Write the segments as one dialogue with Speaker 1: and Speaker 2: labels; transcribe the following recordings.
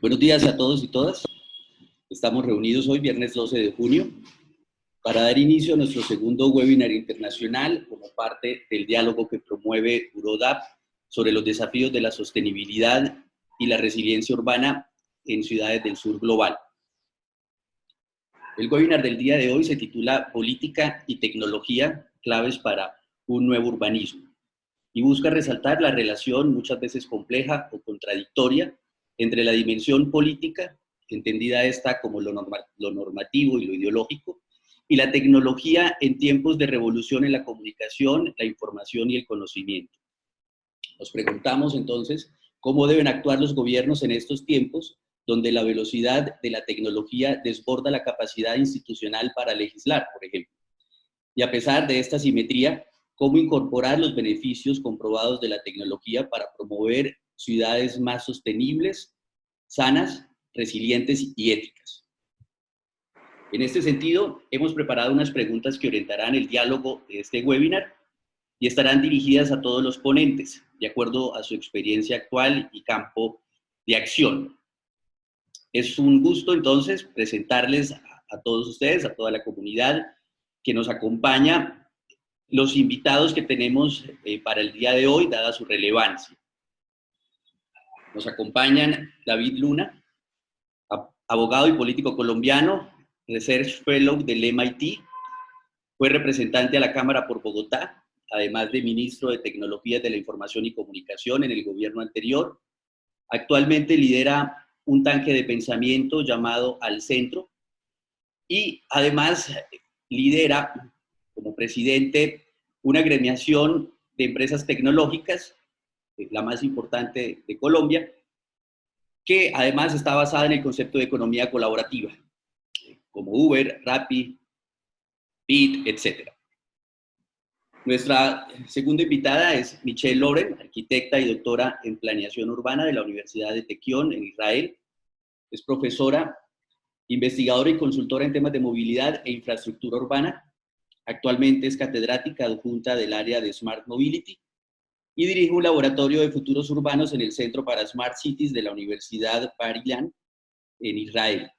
Speaker 1: Buenos días a todos y todas. Estamos reunidos hoy, viernes 12 de junio, para dar inicio a nuestro segundo webinar internacional como parte del diálogo que promueve URODAP sobre los desafíos de la sostenibilidad y la resiliencia urbana en ciudades del sur global. El webinar del día de hoy se titula Política y tecnología, claves para un nuevo urbanismo, y busca resaltar la relación muchas veces compleja o contradictoria entre la dimensión política, entendida esta como lo normativo y lo ideológico, y la tecnología en tiempos de revolución en la comunicación, la información y el conocimiento. Nos preguntamos entonces cómo deben actuar los gobiernos en estos tiempos, donde la velocidad de la tecnología desborda la capacidad institucional para legislar, por ejemplo. Y a pesar de esta simetría, cómo incorporar los beneficios comprobados de la tecnología para promover ciudades más sostenibles, sanas, resilientes y éticas. En este sentido, hemos preparado unas preguntas que orientarán el diálogo de este webinar y estarán dirigidas a todos los ponentes, de acuerdo a su experiencia actual y campo de acción. Es un gusto, entonces, presentarles a todos ustedes, a toda la comunidad que nos acompaña, los invitados que tenemos para el día de hoy, dada su relevancia. Nos acompañan David Luna, abogado y político colombiano, Research Fellow del MIT, fue representante a la Cámara por Bogotá, además de ministro de Tecnologías de la Información y Comunicación en el gobierno anterior. Actualmente lidera un tanque de pensamiento llamado Al Centro y además lidera como presidente una agremiación de empresas tecnológicas, la más importante de Colombia, que además está basada en el concepto de economía colaborativa, como Uber, Rappi, Bit, etc. Nuestra segunda invitada es Michelle Loren, arquitecta y doctora en planeación urbana de la Universidad de Tekion en Israel. Es profesora, investigadora y consultora en temas de movilidad e infraestructura urbana. Actualmente es catedrática adjunta del área de Smart Mobility y dirige un laboratorio de futuros urbanos en el Centro para Smart Cities de la Universidad Bar-Ilan en Israel.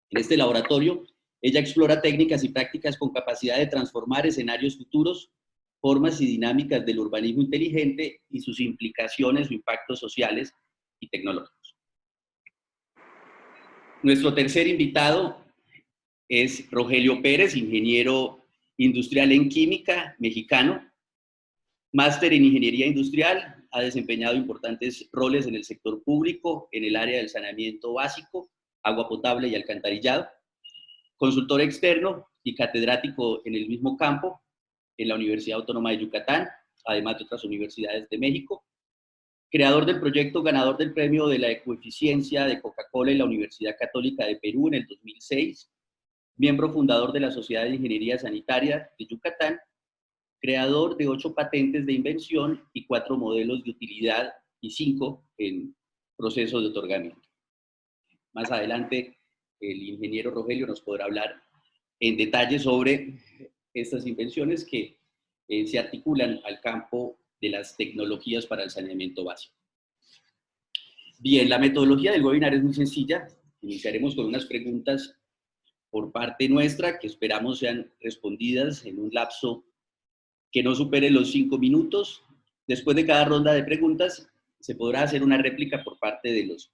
Speaker 1: En este laboratorio, ella explora técnicas y prácticas con capacidad de transformar escenarios futuros, formas y dinámicas del urbanismo inteligente y sus implicaciones o impactos sociales y tecnológicos. Nuestro tercer invitado es Rogelio Pérez, ingeniero industrial en química, mexicano, máster en ingeniería industrial, ha desempeñado importantes roles en el sector público, en el área del saneamiento básico, agua potable y alcantarillado, consultor externo y catedrático en el mismo campo en la Universidad Autónoma de Yucatán, además de otras universidades de México, creador del proyecto ganador del premio de la ecoeficiencia de Coca-Cola en la Universidad Católica de Perú en el 2006, miembro fundador de la Sociedad de Ingeniería Sanitaria de Yucatán, creador de 8 patentes de invención y 4 modelos de utilidad y 5 en procesos de otorgamiento. Más adelante, el ingeniero Rogelio nos podrá hablar en detalle sobre estas invenciones que se articulan al campo de las tecnologías para el saneamiento básico. Bien, la metodología del webinar es muy sencilla. Iniciaremos con unas preguntas por parte nuestra que esperamos sean respondidas en un lapso que no supere los 5 minutos. Después de cada ronda de preguntas, se podrá hacer una réplica por parte de los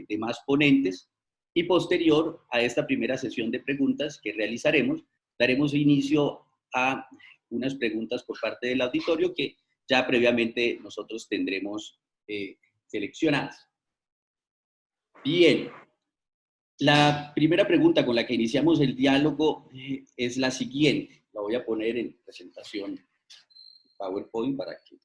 Speaker 1: demás ponentes y posterior a esta primera sesión de preguntas que realizaremos, daremos inicio a unas preguntas por parte del auditorio que ya previamente nosotros tendremos seleccionadas. Bien, la primera pregunta con la que iniciamos el diálogo es la siguiente. La voy a poner en presentación PowerPoint para que...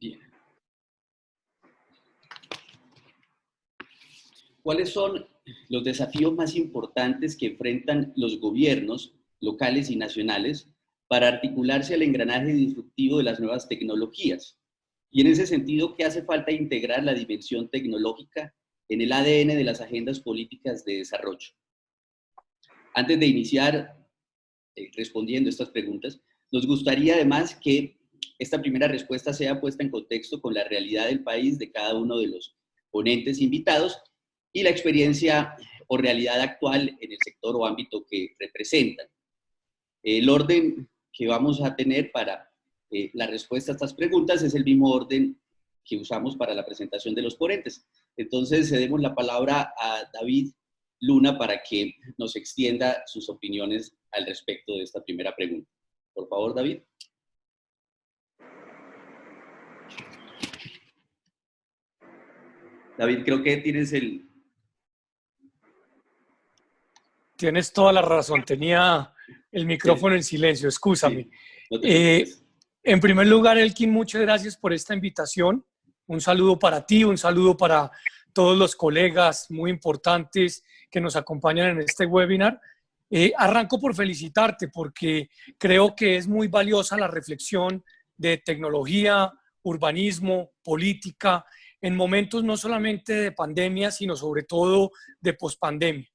Speaker 1: Bien. ¿Cuáles son los desafíos más importantes que enfrentan los gobiernos locales y nacionales para articularse al engranaje disruptivo de las nuevas tecnologías Y en ese sentido, ¿qué hace falta integrar la dimensión tecnológica en el ADN de las agendas políticas de desarrollo? Antes de iniciar respondiendo estas preguntas, nos gustaría además que esta primera respuesta sea puesta en contexto con la realidad del país de cada uno de los ponentes invitados y la experiencia o realidad actual en el sector o ámbito que representan. El orden que vamos a tener para la respuesta a estas preguntas es el mismo orden que usamos para la presentación de los ponentes. Entonces, cedemos la palabra a David Luna para que nos extienda sus opiniones al respecto de esta primera pregunta. Por favor, David. David, creo que tienes el...
Speaker 2: Tienes toda la razón, tenía el micrófono en silencio, excúsame.
Speaker 1: Sí, no te preocupes.
Speaker 2: En primer lugar, Elkin, muchas gracias por esta invitación. Un saludo para ti, un saludo para todos los colegas muy importantes que nos acompañan en este webinar. Arranco por felicitarte porque creo que es muy valiosa la reflexión de tecnología, urbanismo, política, en momentos no solamente de pandemia, sino sobre todo de pospandemia.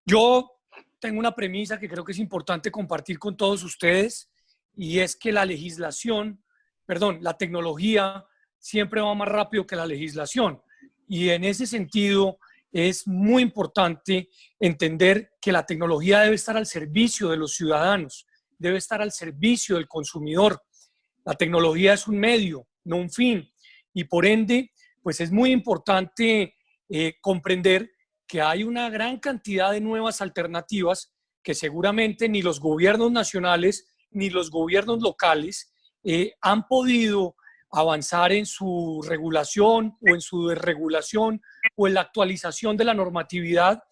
Speaker 2: Yo tengo una premisa que creo que es importante compartir con todos ustedes y es que la tecnología siempre va más rápido que la legislación. Y en ese sentido es muy importante entender que la tecnología debe estar al servicio de los ciudadanos, debe estar al servicio del consumidor. La tecnología es un medio, no un fin. Y por ende, pues es muy importante comprender que hay una gran cantidad de nuevas alternativas que seguramente ni los gobiernos nacionales ni los gobiernos locales han podido avanzar en su regulación o en su desregulación o en la actualización de la normatividad,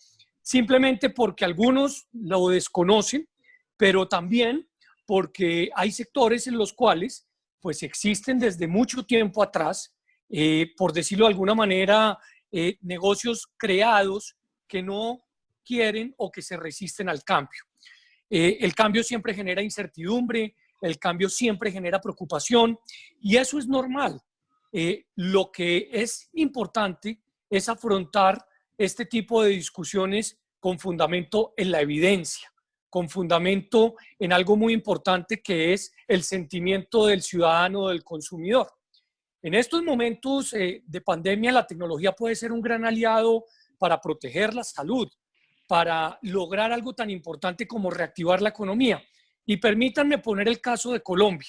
Speaker 2: simplemente porque algunos lo desconocen, pero también porque hay sectores en los cuales pues existen desde mucho tiempo atrás, por decirlo de alguna manera, negocios creados que no quieren o que se resisten al cambio. El cambio siempre genera incertidumbre, el cambio siempre genera preocupación y eso es normal. Lo que es importante es afrontar este tipo de discusiones con fundamento en la evidencia, con fundamento en algo muy importante que es el sentimiento del ciudadano, del consumidor. En estos momentos de pandemia, la tecnología puede ser un gran aliado para proteger la salud, para lograr algo tan importante como reactivar la economía. Y permítanme poner el caso de Colombia.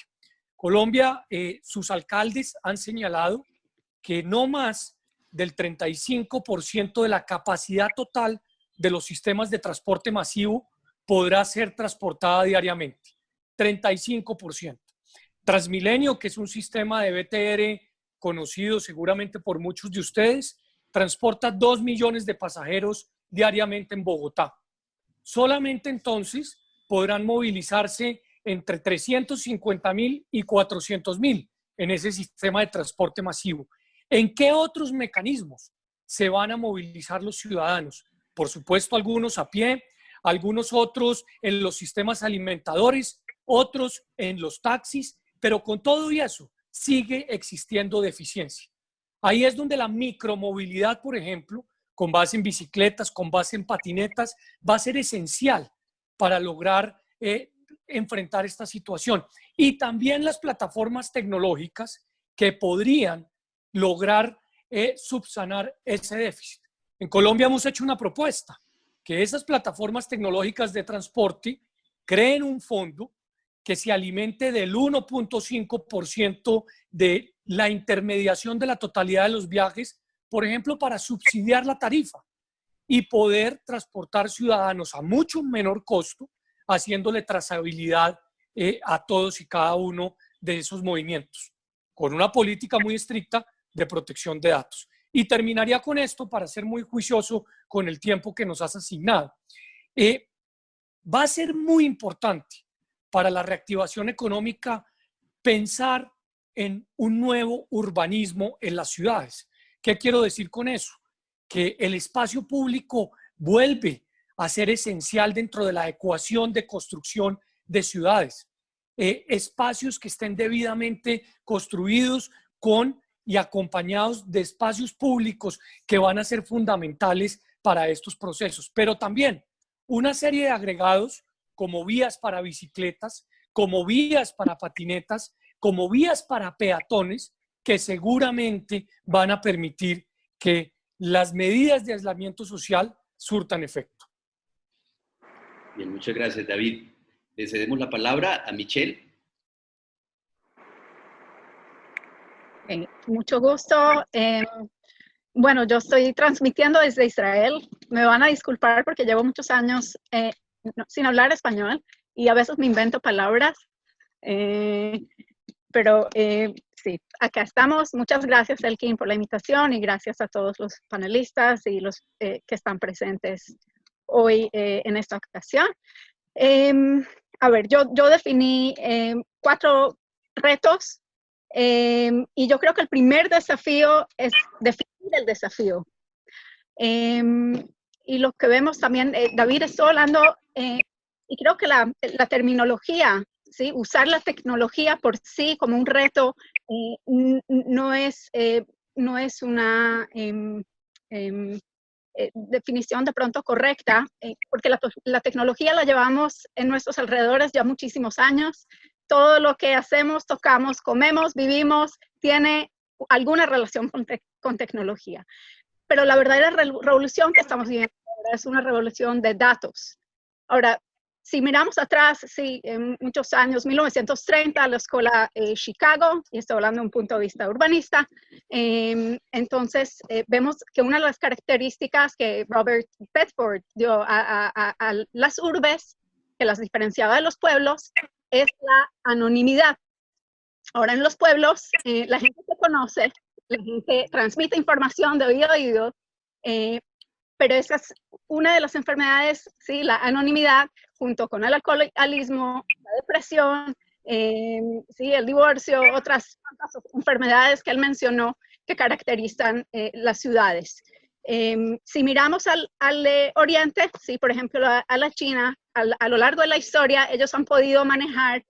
Speaker 2: Colombia, sus alcaldes han señalado que no más del 35% de la capacidad total de los sistemas de transporte masivo podrá ser transportada diariamente. 35%. Transmilenio, que es un sistema de BTR conocido seguramente por muchos de ustedes, transporta 2 millones de pasajeros diariamente en Bogotá. Solamente entonces podrán movilizarse entre 350.000 y 400.000 en ese sistema de transporte masivo. ¿En qué otros mecanismos se van a movilizar los ciudadanos? Por supuesto, algunos a pie, algunos otros en los sistemas alimentadores, otros en los taxis, pero con todo y eso sigue existiendo deficiencia. Ahí es donde la micromovilidad, por ejemplo, con base en bicicletas, con base en patinetas, va a ser esencial para lograr enfrentar esta situación. Y también las plataformas tecnológicas que podrían lograr subsanar ese déficit. En Colombia hemos hecho una propuesta, que esas plataformas tecnológicas de transporte creen un fondo que se alimente del 1.5% de la intermediación de la totalidad de los viajes, por ejemplo, para subsidiar la tarifa y poder transportar ciudadanos a mucho menor costo, haciéndole trazabilidad a todos y cada uno de esos movimientos, con una política muy estricta de protección de datos. Y terminaría con esto para ser muy juicioso con el tiempo que nos has asignado. Va a ser muy importante para la reactivación económica pensar en un nuevo urbanismo en las ciudades. ¿Qué quiero decir con eso? Que el espacio público vuelve a ser esencial dentro de la ecuación de construcción de ciudades. Espacios que estén debidamente construidos con y acompañados de espacios públicos que van a ser fundamentales para estos procesos, pero también una serie de agregados como vías para bicicletas, como vías para patinetas, como vías para peatones, que seguramente van a permitir que las medidas de aislamiento social surtan efecto.
Speaker 1: Bien, muchas gracias, David. Le cedemos la palabra a Michelle.
Speaker 3: Mucho gusto. Bueno, yo estoy transmitiendo desde Israel. Me van a disculpar porque llevo muchos años sin hablar español y a veces me invento palabras. Pero sí, acá estamos. Muchas gracias, Elkin, por la invitación y gracias a todos los panelistas y los que están presentes hoy en esta ocasión. A ver, yo definí 4 retos y yo creo que el primer desafío es definir el desafío. Y lo que vemos también, David estuvo hablando, y creo que la terminología, ¿sí? Usar la tecnología por sí como un reto no es una definición de pronto correcta, porque la tecnología la llevamos en nuestros alrededores ya muchísimos años. Todo lo que hacemos, tocamos, comemos, vivimos, tiene alguna relación con tecnología. Pero la verdadera revolución que estamos viviendo ahora es una revolución de datos. Ahora, si miramos atrás, sí, en muchos años, 1930, la escuela Chicago, y estoy hablando de un punto de vista urbanista, entonces vemos que una de las características que Robert Bedford dio a las urbes, que las diferenciaba de los pueblos, es la anonimidad. Ahora en los pueblos, la gente se conoce, la gente transmite información de oído a oído, pero esa es una de las enfermedades, ¿sí? La anonimidad, junto con el alcoholismo, la depresión, ¿sí? El divorcio, otras enfermedades que él mencionó que caracterizan las ciudades. Si miramos al oriente, ¿sí? Por ejemplo, a la China, a lo largo de la historia, ellos han podido manejar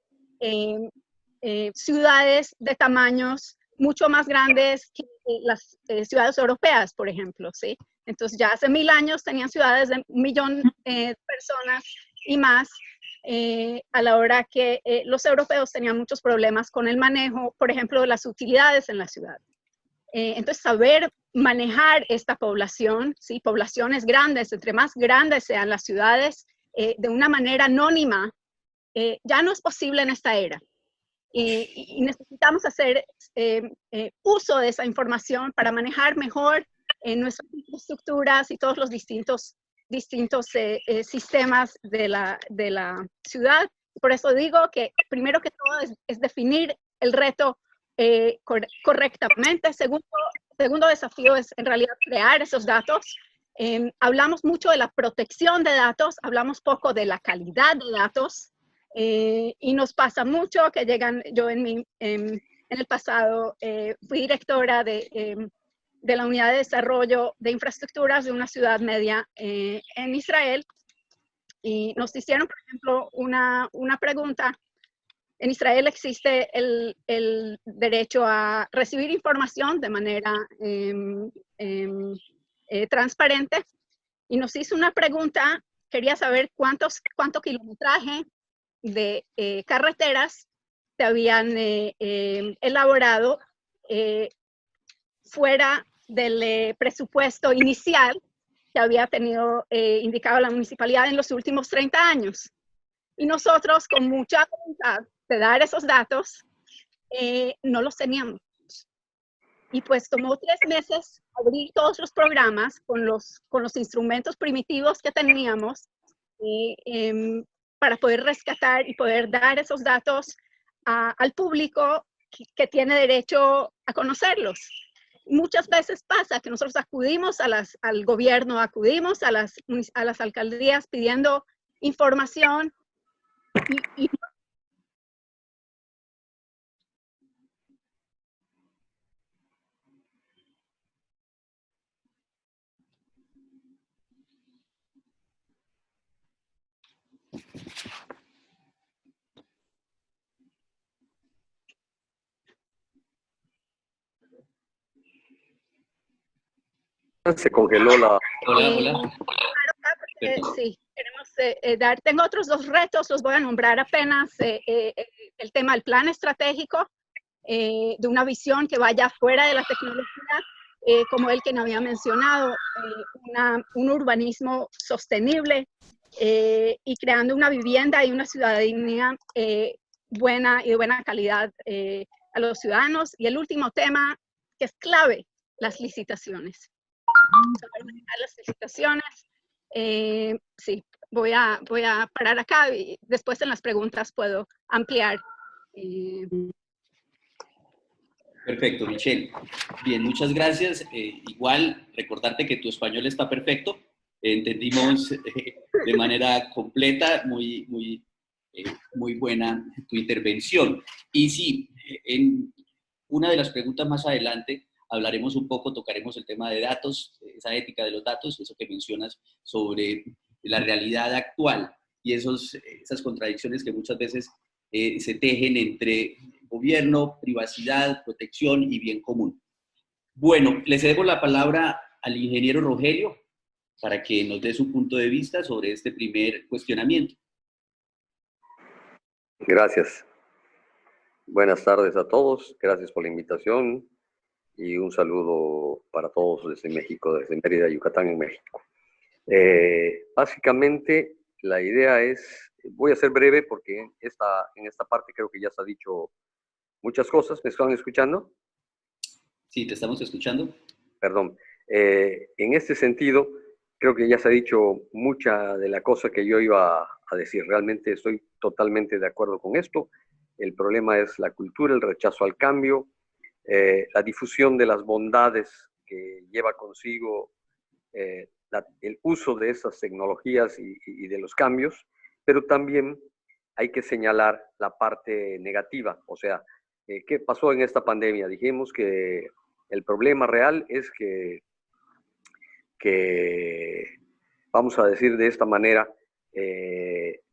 Speaker 3: ciudades de tamaños mucho más grandes que las ciudades europeas, por ejemplo, ¿sí? Entonces ya hace 1000 años tenían ciudades de 1 millón de personas y más, a la hora que los europeos tenían muchos problemas con el manejo, por ejemplo, de las utilidades en la ciudad. Entonces saber manejar esta población, ¿sí? Poblaciones grandes, entre más grandes sean las ciudades, de una manera anónima, ya no es posible en esta era. Y necesitamos hacer uso de esa información para manejar mejor nuestras infraestructuras y todos los distintos sistemas de la ciudad. Por eso digo que primero que todo es definir el reto correctamente. Segundo desafío es en realidad crear esos datos. Hablamos mucho de la protección de datos, hablamos poco de la calidad de datos. Y nos pasa mucho que llegan, yo en el pasado fui directora de la unidad de desarrollo de infraestructuras de una ciudad media en Israel, y nos hicieron, por ejemplo, una pregunta. En Israel existe el derecho a recibir información de manera transparente, y nos hizo una pregunta, quería saber cuánto kilometraje de carreteras se habían elaborado fuera del presupuesto inicial que había tenido indicado la municipalidad en los últimos 30 años. Y nosotros, con mucha voluntad de dar esos datos, no los teníamos. Y pues tomó 3 meses abrir todos los programas con los instrumentos primitivos que teníamos, para poder rescatar y poder dar esos datos al público que tiene derecho a conocerlos. Muchas veces pasa que nosotros acudimos al gobierno, acudimos a las alcaldías pidiendo información y
Speaker 4: Se congeló la...
Speaker 1: Hola.
Speaker 3: Sí, queremos dar, tengo otros 2 retos, los voy a nombrar apenas. El tema del plan estratégico, de una visión que vaya fuera de la tecnología, como el que no había mencionado, un urbanismo sostenible, y creando una vivienda y una ciudadanía buena y de buena calidad a los ciudadanos. Y el último tema, que es clave, las licitaciones. Las licitaciones. Sí, voy a parar acá y después en las preguntas puedo ampliar.
Speaker 1: Perfecto, Michelle. Bien, muchas gracias. Igual, recordarte que tu español está perfecto. Entendimos de manera completa, muy buena tu intervención. Y sí, en una de las preguntas más adelante hablaremos un poco, tocaremos el tema de datos, esa ética de los datos, eso que mencionas sobre la realidad actual y esas contradicciones que muchas veces se tejen entre gobierno, privacidad, protección y bien común. Bueno, le cedo la palabra al ingeniero Rogelio para que nos dé su punto de vista sobre este primer cuestionamiento.
Speaker 4: Gracias. Buenas tardes a todos. Gracias por la invitación y un saludo para todos desde México, desde Mérida, Yucatán, en México. Básicamente, la idea es, voy a ser breve porque en esta parte creo que ya se ha dicho muchas cosas. ¿Me están escuchando?
Speaker 1: Sí, te estamos escuchando.
Speaker 4: Perdón. En este sentido, creo que ya se ha dicho mucha de la cosa que yo iba a decir. Realmente estoy totalmente de acuerdo con esto. El problema es la cultura, el rechazo al cambio, la difusión de las bondades que lleva consigo el uso de esas tecnologías y de los cambios, pero también hay que señalar la parte negativa. O sea, ¿qué pasó en esta pandemia? Dijimos que el problema real es que vamos a decir de esta manera,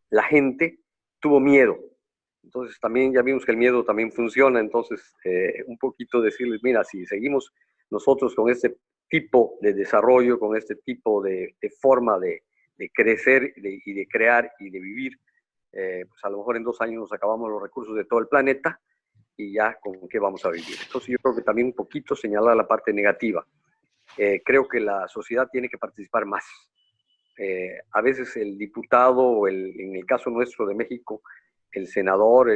Speaker 4: la gente tuvo miedo. Entonces también ya vimos que el miedo también funciona. Entonces un poquito decirles, mira, si seguimos nosotros con este tipo de desarrollo, con este tipo de forma de crecer y de crear y de vivir, pues a lo mejor en 2 años nos acabamos los recursos de todo el planeta y ya con qué vamos a vivir. Entonces yo creo que también un poquito señalar la parte negativa. Creo que la sociedad tiene que participar más. A veces el diputado, o en el caso nuestro de México, el senador,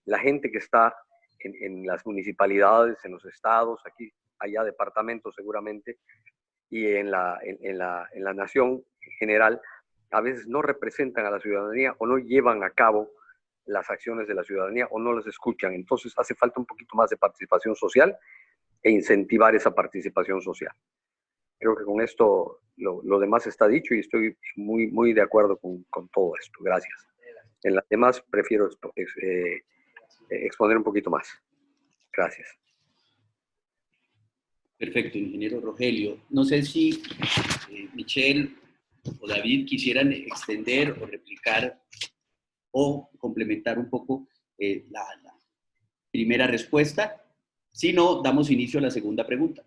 Speaker 4: la gente que está en las municipalidades, en los estados, aquí, allá departamentos seguramente, y en la nación en general, a veces no representan a la ciudadanía o no llevan a cabo las acciones de la ciudadanía o no las escuchan. Entonces hace falta un poquito más de participación social e incentivar esa participación social. Creo que con esto lo demás está dicho y estoy muy de acuerdo con todo esto. Gracias. En las demás prefiero exponer un poquito más. Gracias.
Speaker 1: Perfecto, ingeniero Rogelio. No sé si Michelle o David quisieran extender o replicar o complementar un poco la primera respuesta. Si no, damos inicio a la segunda pregunta.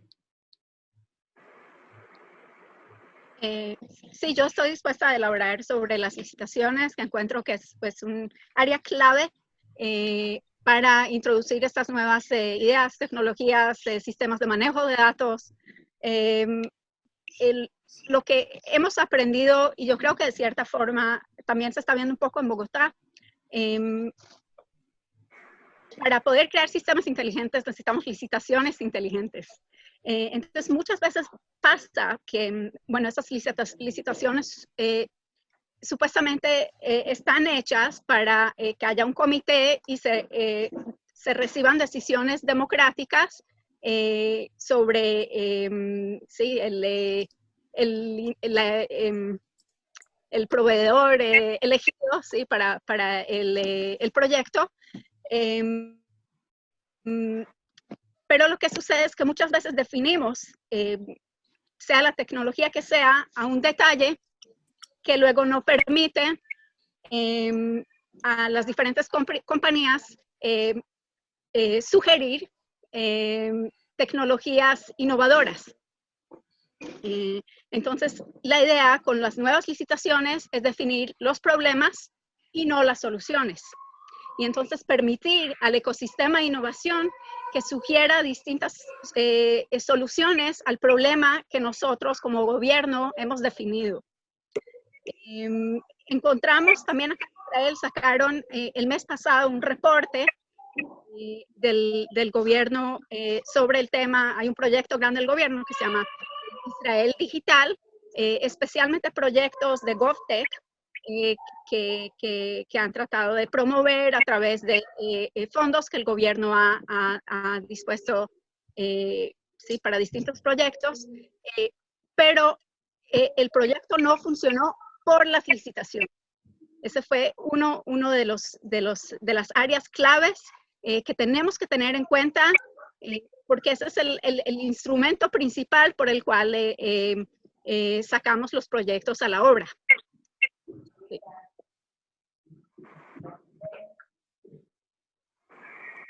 Speaker 3: Sí, yo estoy dispuesta a elaborar sobre las licitaciones, que encuentro que es pues, un área clave para introducir estas nuevas ideas, tecnologías, sistemas de manejo de datos. Lo que hemos aprendido, y yo creo que de cierta forma también se está viendo un poco en Bogotá, para poder crear sistemas inteligentes necesitamos licitaciones inteligentes. Entonces, muchas veces pasa que, bueno, estas licitaciones supuestamente están hechas para que haya un comité y se reciban decisiones democráticas sobre sí, el proveedor elegido sí, para el proyecto. Pero lo que sucede es que muchas veces definimos, sea la tecnología que sea, a un detalle que luego no permite a las diferentes compañías sugerir tecnologías innovadoras. Entonces, la idea con las nuevas licitaciones es definir los problemas y no las soluciones. Y entonces permitir al ecosistema de innovación que sugiera distintas soluciones al problema que nosotros como gobierno hemos definido. Encontramos también acá en Israel, sacaron el mes pasado un reporte del gobierno sobre el tema. Hay un proyecto grande del gobierno que se llama Israel Digital, especialmente proyectos de GovTech que han tratado de promover a través de fondos que el gobierno ha dispuesto sí, para distintos proyectos, pero el proyecto no funcionó por las licitaciones. Ese fue uno de las áreas claves que tenemos que tener en cuenta, porque ese es el instrumento principal por el cual sacamos los proyectos a la obra. Sí.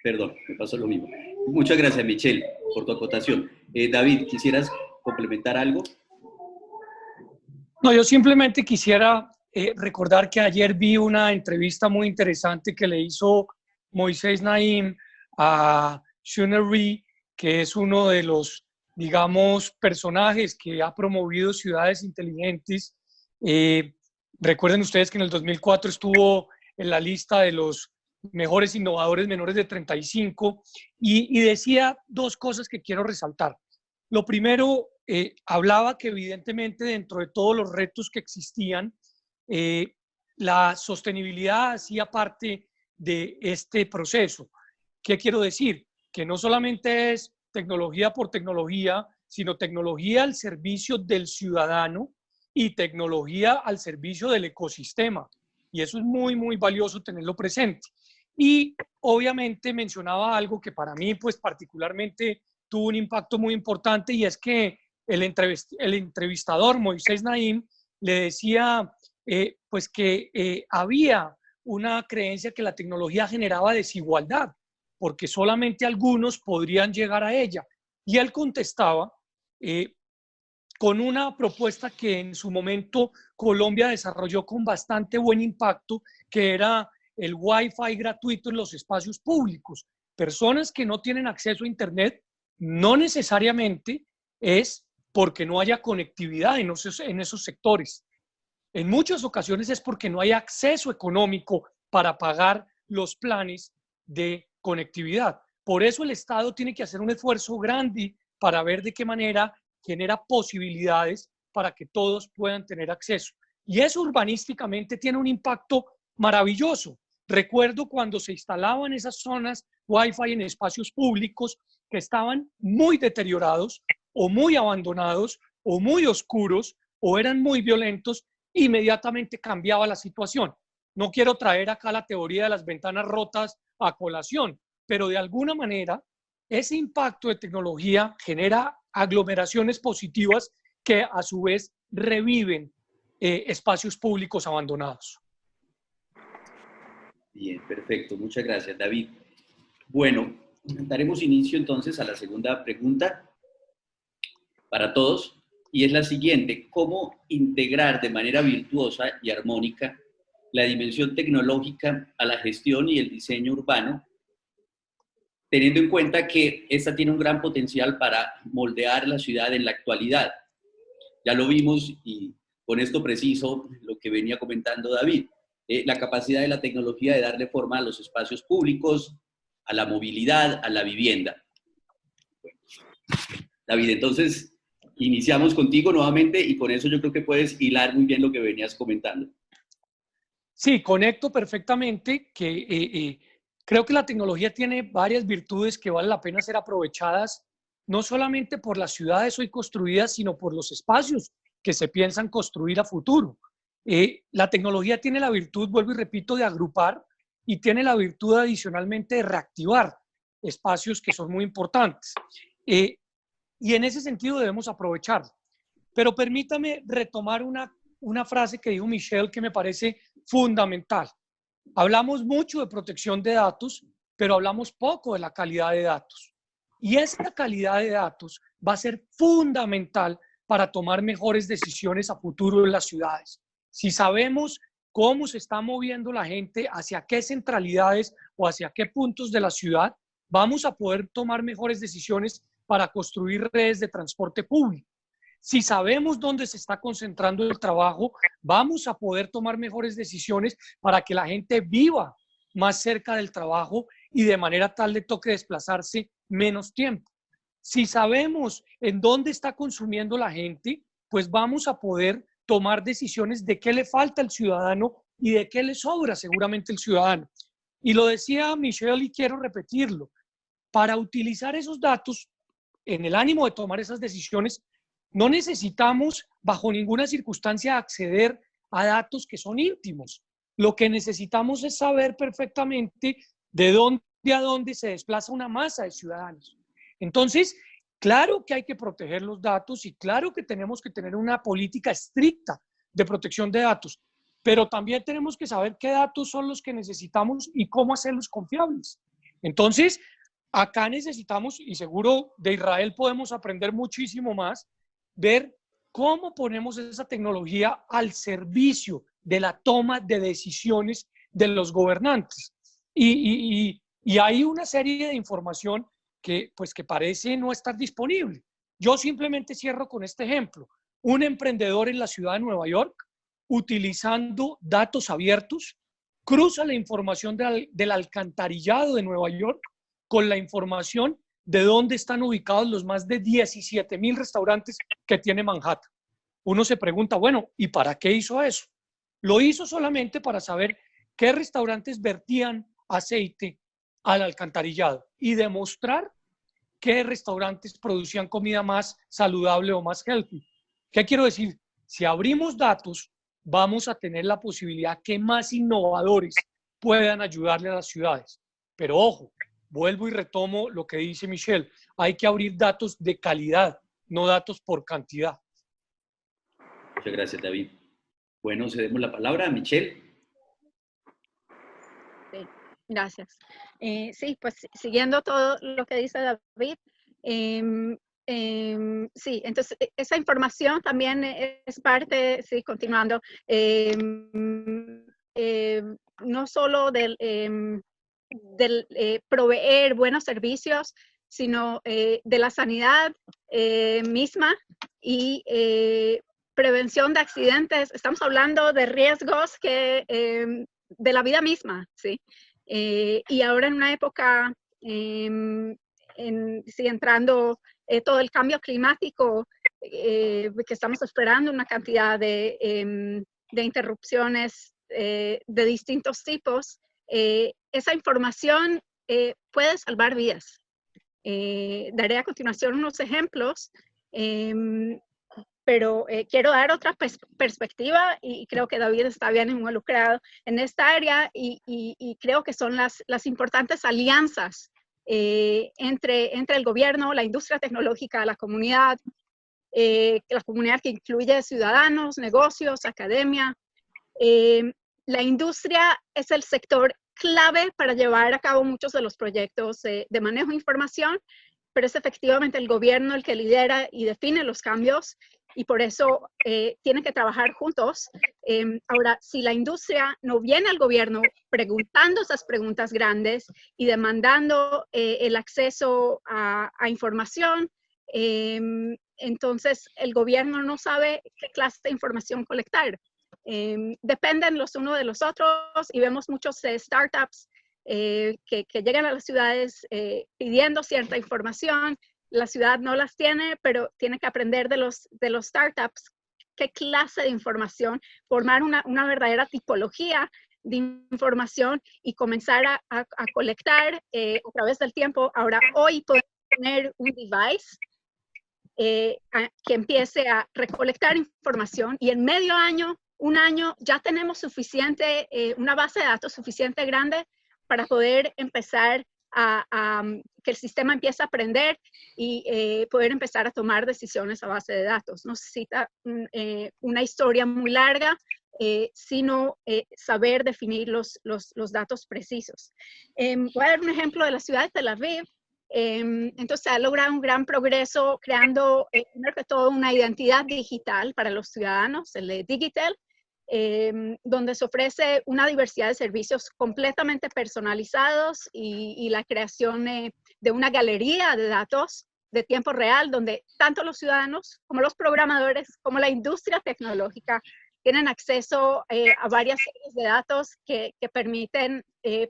Speaker 1: Perdón, me pasó lo mismo. Muchas gracias, Michelle, por tu acotación. David, ¿quisieras complementar algo?
Speaker 2: No, yo simplemente quisiera recordar que ayer vi una entrevista muy interesante que le hizo Moisés Naim a Shooner Rhee, que es uno de los, digamos, personajes que ha promovido ciudades inteligentes. Recuerden ustedes que en el 2004 estuvo en la lista de los mejores innovadores menores de 35 y decía dos cosas que quiero resaltar. Lo primero, hablaba que evidentemente dentro de todos los retos que existían, la sostenibilidad hacía parte de este proceso. ¿Qué quiero decir? Que no solamente es tecnología por tecnología, sino tecnología al servicio del ciudadano y tecnología al servicio del ecosistema. Y eso es muy, muy valioso tenerlo presente. Y obviamente mencionaba algo que para mí, pues particularmente tuvo un impacto muy importante, y es que el entrevistador Moisés Naim le decía pues que había una creencia que la tecnología generaba desigualdad, porque solamente algunos podrían llegar a ella. Y él contestaba con una propuesta que en su momento Colombia desarrolló con bastante buen impacto, que era el Wi-Fi gratuito en los espacios públicos. Personas que no tienen acceso a Internet no necesariamente es porque no haya conectividad en esos sectores. En muchas ocasiones es porque no hay acceso económico para pagar los planes de conectividad. Por eso el Estado tiene que hacer un esfuerzo grande para ver de qué manera genera posibilidades para que todos puedan tener acceso. Y eso urbanísticamente tiene un impacto maravilloso. Recuerdo cuando se instalaban esas zonas Wi-Fi en espacios públicos que estaban muy deteriorados o muy abandonados o muy oscuros o eran muy violentos, inmediatamente cambiaba la situación. No quiero traer acá la teoría de las ventanas rotas a colación, pero de alguna manera ese impacto de tecnología genera aglomeraciones positivas que a su vez reviven espacios públicos abandonados.
Speaker 1: Bien, perfecto. Muchas gracias, David. Bueno, daremos inicio entonces a la segunda pregunta para todos, y es la siguiente: ¿cómo integrar de manera virtuosa y armónica la dimensión tecnológica a la gestión y el diseño urbano, teniendo en cuenta que esta tiene un gran potencial para moldear la ciudad en la actualidad? Ya lo vimos, y con esto preciso lo que venía comentando David, la capacidad de la tecnología de darle forma a los espacios públicos, a la movilidad, a la vivienda. Bueno, David, entonces iniciamos contigo nuevamente, y con eso yo creo que puedes hilar muy bien lo que venías comentando.
Speaker 2: Sí, conecto perfectamente que creo que la tecnología tiene varias virtudes que vale la pena ser aprovechadas, no solamente por las ciudades hoy construidas, sino por los espacios que se piensan construir a futuro. La tecnología tiene la virtud, vuelvo y repito, de agrupar, y tiene la virtud adicionalmente de reactivar espacios que son muy importantes. Y en ese sentido debemos aprovecharlo. Pero permítame retomar una frase que dijo Michelle que me parece fundamental. Hablamos mucho de protección de datos, pero hablamos poco de la calidad de datos. Y esta calidad de datos va a ser fundamental para tomar mejores decisiones a futuro en las ciudades. Si sabemos cómo se está moviendo la gente, hacia qué centralidades o hacia qué puntos de la ciudad, vamos a poder tomar mejores decisiones para construir redes de transporte público. Si sabemos dónde se está concentrando el trabajo, vamos a poder tomar mejores decisiones para que la gente viva más cerca del trabajo y de manera tal le toque desplazarse menos tiempo. Si sabemos en dónde está consumiendo la gente, pues vamos a poder tomar decisiones de qué le falta al ciudadano y de qué le sobra seguramente el ciudadano. Y lo decía Michelle y quiero repetirlo, para utilizar esos datos en el ánimo de tomar esas decisiones, no necesitamos bajo ninguna circunstancia acceder a datos que son íntimos. Lo que necesitamos es saber perfectamente de dónde a dónde se desplaza una masa de ciudadanos. Entonces, claro que hay que proteger los datos y claro que tenemos que tener una política estricta de protección de datos, pero también tenemos que saber qué datos son los que necesitamos y cómo hacerlos confiables. Entonces, acá necesitamos, y seguro de Israel podemos aprender muchísimo más, ver cómo ponemos esa tecnología al servicio de la toma de decisiones de los gobernantes. Y hay una serie de información que parece no estar disponible. Yo simplemente cierro con este ejemplo. Un emprendedor en la ciudad de Nueva York, utilizando datos abiertos, cruza la información del alcantarillado de Nueva York con la información de dónde están ubicados los más de 17,000 restaurantes que tiene Manhattan. Uno se pregunta, bueno, ¿y para qué hizo eso? Lo hizo solamente para saber qué restaurantes vertían aceite al alcantarillado y demostrar qué restaurantes producían comida más saludable o más healthy. ¿Qué quiero decir? Si abrimos datos, vamos a tener la posibilidad que más innovadores puedan ayudarle a las ciudades. Pero ojo, vuelvo y retomo lo que dice Michelle, hay que abrir datos de calidad, no datos por cantidad.
Speaker 1: Muchas gracias, David. Bueno, cedemos la palabra a Michelle.
Speaker 3: Sí, gracias. Sí, pues siguiendo todo lo que dice David, sí, entonces esa información también es parte, sí, continuando, no solo del proveer buenos servicios, sino de la sanidad misma y prevención de accidentes. Estamos hablando de riesgos de la vida misma, ¿sí? Y ahora en una época, entrando todo el cambio climático, que estamos esperando una cantidad de interrupciones de distintos tipos, esa información puede salvar vidas. Daré a continuación unos ejemplos, pero quiero dar otra perspectiva y creo que David está bien involucrado en esta área y creo que son las importantes alianzas entre el gobierno, la industria tecnológica, la comunidad que incluye ciudadanos, negocios, academia. La industria es el sector clave para llevar a cabo muchos de los proyectos de manejo de información, pero es efectivamente el gobierno el que lidera y define los cambios y por eso tienen que trabajar juntos. Ahora, si la industria no viene al gobierno preguntando esas preguntas grandes y demandando el acceso a información, entonces el gobierno no sabe qué clase de información colectar. Dependen los unos de los otros y vemos muchos startups que llegan a las ciudades pidiendo cierta información. La ciudad no las tiene, pero tiene que aprender de los startups qué clase de información, formar una verdadera tipología de información y comenzar a colectar a través del tiempo. Ahora, hoy podemos tener un device que empiece a recolectar información y en medio año, un año, ya tenemos suficiente, una base de datos suficiente grande para poder empezar que el sistema empiece a aprender y poder empezar a tomar decisiones a base de datos. No necesita una historia muy larga, sino saber definir los datos precisos. Voy a dar un ejemplo de la ciudad de Tel Aviv. Entonces se ha logrado un gran progreso creando, primero que todo, una identidad digital para los ciudadanos, el de Digital, donde se ofrece una diversidad de servicios completamente personalizados y la creación de una galería de datos de tiempo real, donde tanto los ciudadanos como los programadores, como la industria tecnológica, tienen acceso a varias series de datos que permiten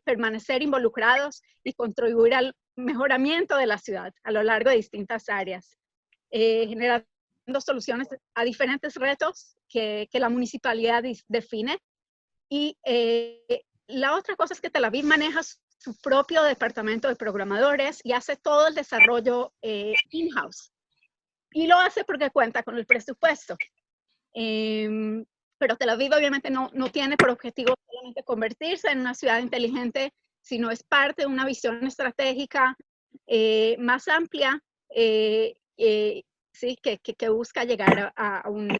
Speaker 3: permanecer involucrados y contribuir al mejoramiento de la ciudad a lo largo de distintas áreas, generando soluciones a diferentes retos que la municipalidad define. Y la otra cosa es que Tel Aviv maneja su propio departamento de programadores y hace todo el desarrollo in-house. Y lo hace porque cuenta con el presupuesto. Pero Tel Aviv obviamente no tiene por objetivo solamente convertirse en una ciudad inteligente, sino es parte de una visión estratégica más amplia, sí, que busca llegar a un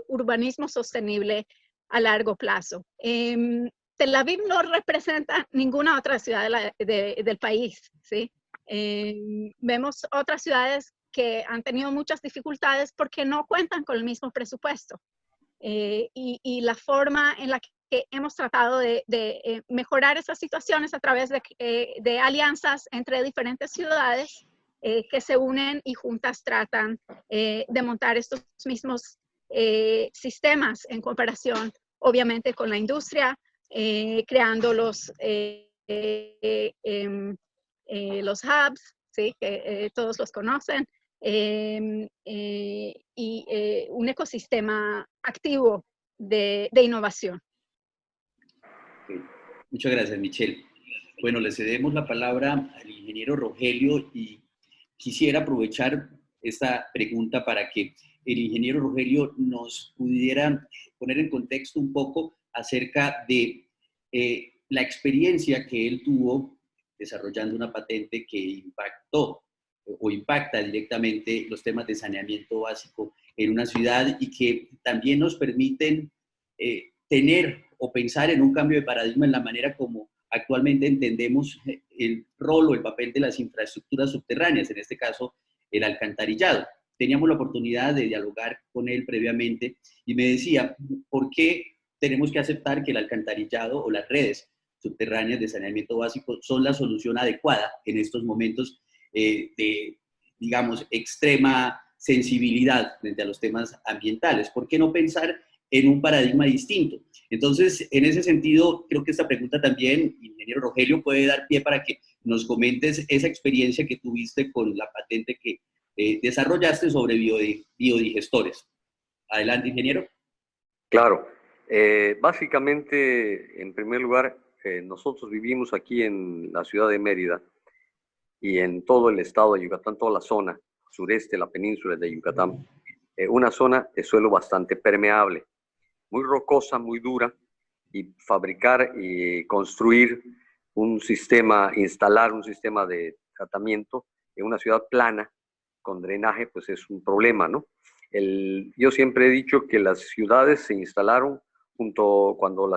Speaker 3: urbanismo sostenible a largo plazo. Tel Aviv no representa ninguna otra ciudad del país, ¿sí? Vemos otras ciudades que han tenido muchas dificultades porque no cuentan con el mismo presupuesto. Y la forma en la que hemos tratado de mejorar esas situaciones a través de alianzas entre diferentes ciudades que se unen y juntas tratan de montar estos mismos sistemas en comparación, obviamente, con la industria, creando los hubs, ¿sí? Que todos los conocen, y un ecosistema activo de innovación.
Speaker 1: Muchas gracias, Michelle. Bueno, le cedemos la palabra al ingeniero Rogelio y quisiera aprovechar esta pregunta para que el ingeniero Rogelio nos pudiera poner en contexto un poco acerca de la experiencia que él tuvo desarrollando una patente que impactó o impacta directamente los temas de saneamiento básico en una ciudad y que también nos permiten tener o pensar en un cambio de paradigma en la manera como actualmente entendemos el rol o el papel de las infraestructuras subterráneas, en este caso el alcantarillado. Teníamos la oportunidad de dialogar con él previamente y me decía, ¿por qué tenemos que aceptar que el alcantarillado o las redes subterráneas de saneamiento básico son la solución adecuada en estos momentos de, digamos, extrema sensibilidad frente a los temas ambientales? ¿Por qué no pensar en un paradigma distinto? Entonces, en ese sentido, creo que esta pregunta también, ingeniero Rogelio, puede dar pie para que nos comentes esa experiencia que tuviste con la patente que desarrollaste sobre biodigestores. Adelante, ingeniero.
Speaker 4: Claro. Básicamente, en primer lugar, nosotros vivimos aquí en la ciudad de Mérida y en todo el estado de Yucatán, toda la zona sureste, la península de Yucatán, una zona de suelo bastante permeable, muy rocosa, muy dura, y fabricar y construir un sistema, instalar un sistema de tratamiento en una ciudad plana con drenaje, pues es un problema, ¿no? Yo siempre he dicho que las ciudades se instalaron cuando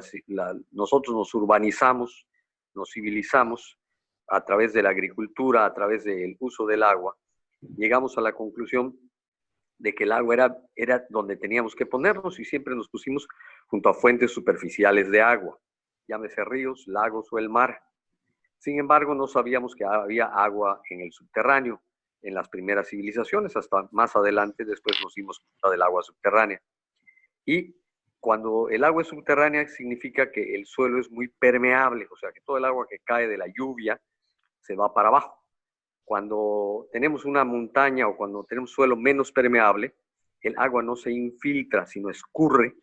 Speaker 4: nosotros nos urbanizamos, nos civilizamos a través de la agricultura, a través del uso del agua, llegamos a la conclusión de que el agua era donde teníamos que ponernos y siempre nos pusimos junto a fuentes superficiales de agua, llámese ríos, lagos o el mar. Sin embargo, no sabíamos que había agua en el subterráneo en las primeras civilizaciones, hasta más adelante después nos dimos cuenta del agua subterránea. Y cuando el agua es subterránea significa que el suelo es muy permeable, o sea que todo el agua que cae de la lluvia se va para abajo. Cuando tenemos una montaña o cuando tenemos suelo menos permeable, el agua no se infiltra, sino escurre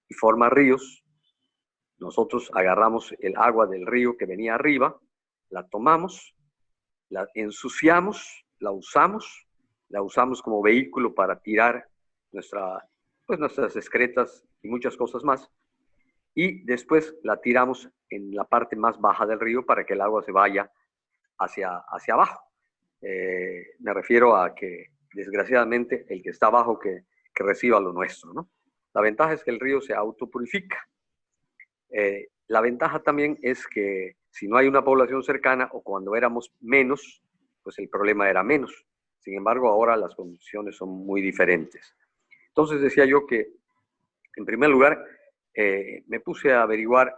Speaker 4: y forma ríos. Nosotros agarramos el agua del río que venía arriba, la tomamos, la ensuciamos, la usamos como vehículo para tirar nuestras excretas y muchas cosas más. Y después la tiramos en la parte más baja del río para que el agua se vaya hacia abajo. Me refiero a que, desgraciadamente, el que está abajo que reciba lo nuestro, ¿no? La ventaja es que el río se autopurifica. La ventaja también es que si no hay una población cercana o cuando éramos menos, pues el problema era menos. Sin embargo, ahora las condiciones son muy diferentes. Entonces decía yo que, en primer lugar, me puse a averiguar,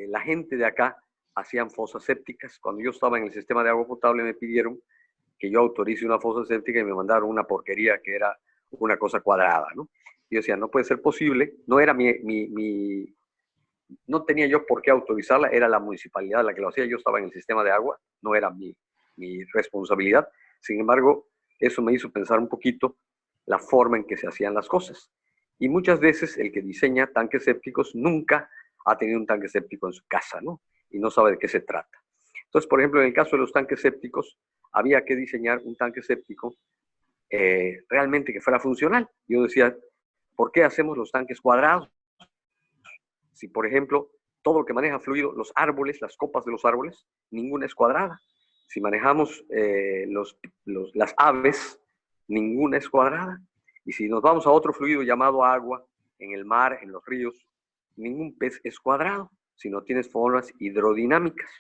Speaker 4: la gente de acá hacían fosas sépticas. Cuando yo estaba en el sistema de agua potable me pidieron que yo autorice una fosa séptica y me mandaron una porquería que era una cosa cuadrada, ¿no? Y yo decía, no puede ser posible, no era no tenía yo por qué autorizarla, era la municipalidad la que lo hacía, yo estaba en el sistema de agua, no era mi responsabilidad. Sin embargo, eso me hizo pensar un poquito la forma en que se hacían las cosas. Y muchas veces el que diseña tanques sépticos nunca ha tenido un tanque séptico en su casa, ¿no? Y no sabe de qué se trata. Entonces, por ejemplo, en el caso de los tanques sépticos, había que diseñar un tanque séptico realmente que fuera funcional. Yo decía, ¿por qué hacemos los tanques cuadrados? Si, por ejemplo, todo lo que maneja fluido, los árboles, las copas de los árboles, ninguna es cuadrada. Si manejamos las aves, ninguna es cuadrada. Y si nos vamos a otro fluido llamado agua, en el mar, en los ríos, ningún pez es cuadrado, si no tienes formas hidrodinámicas.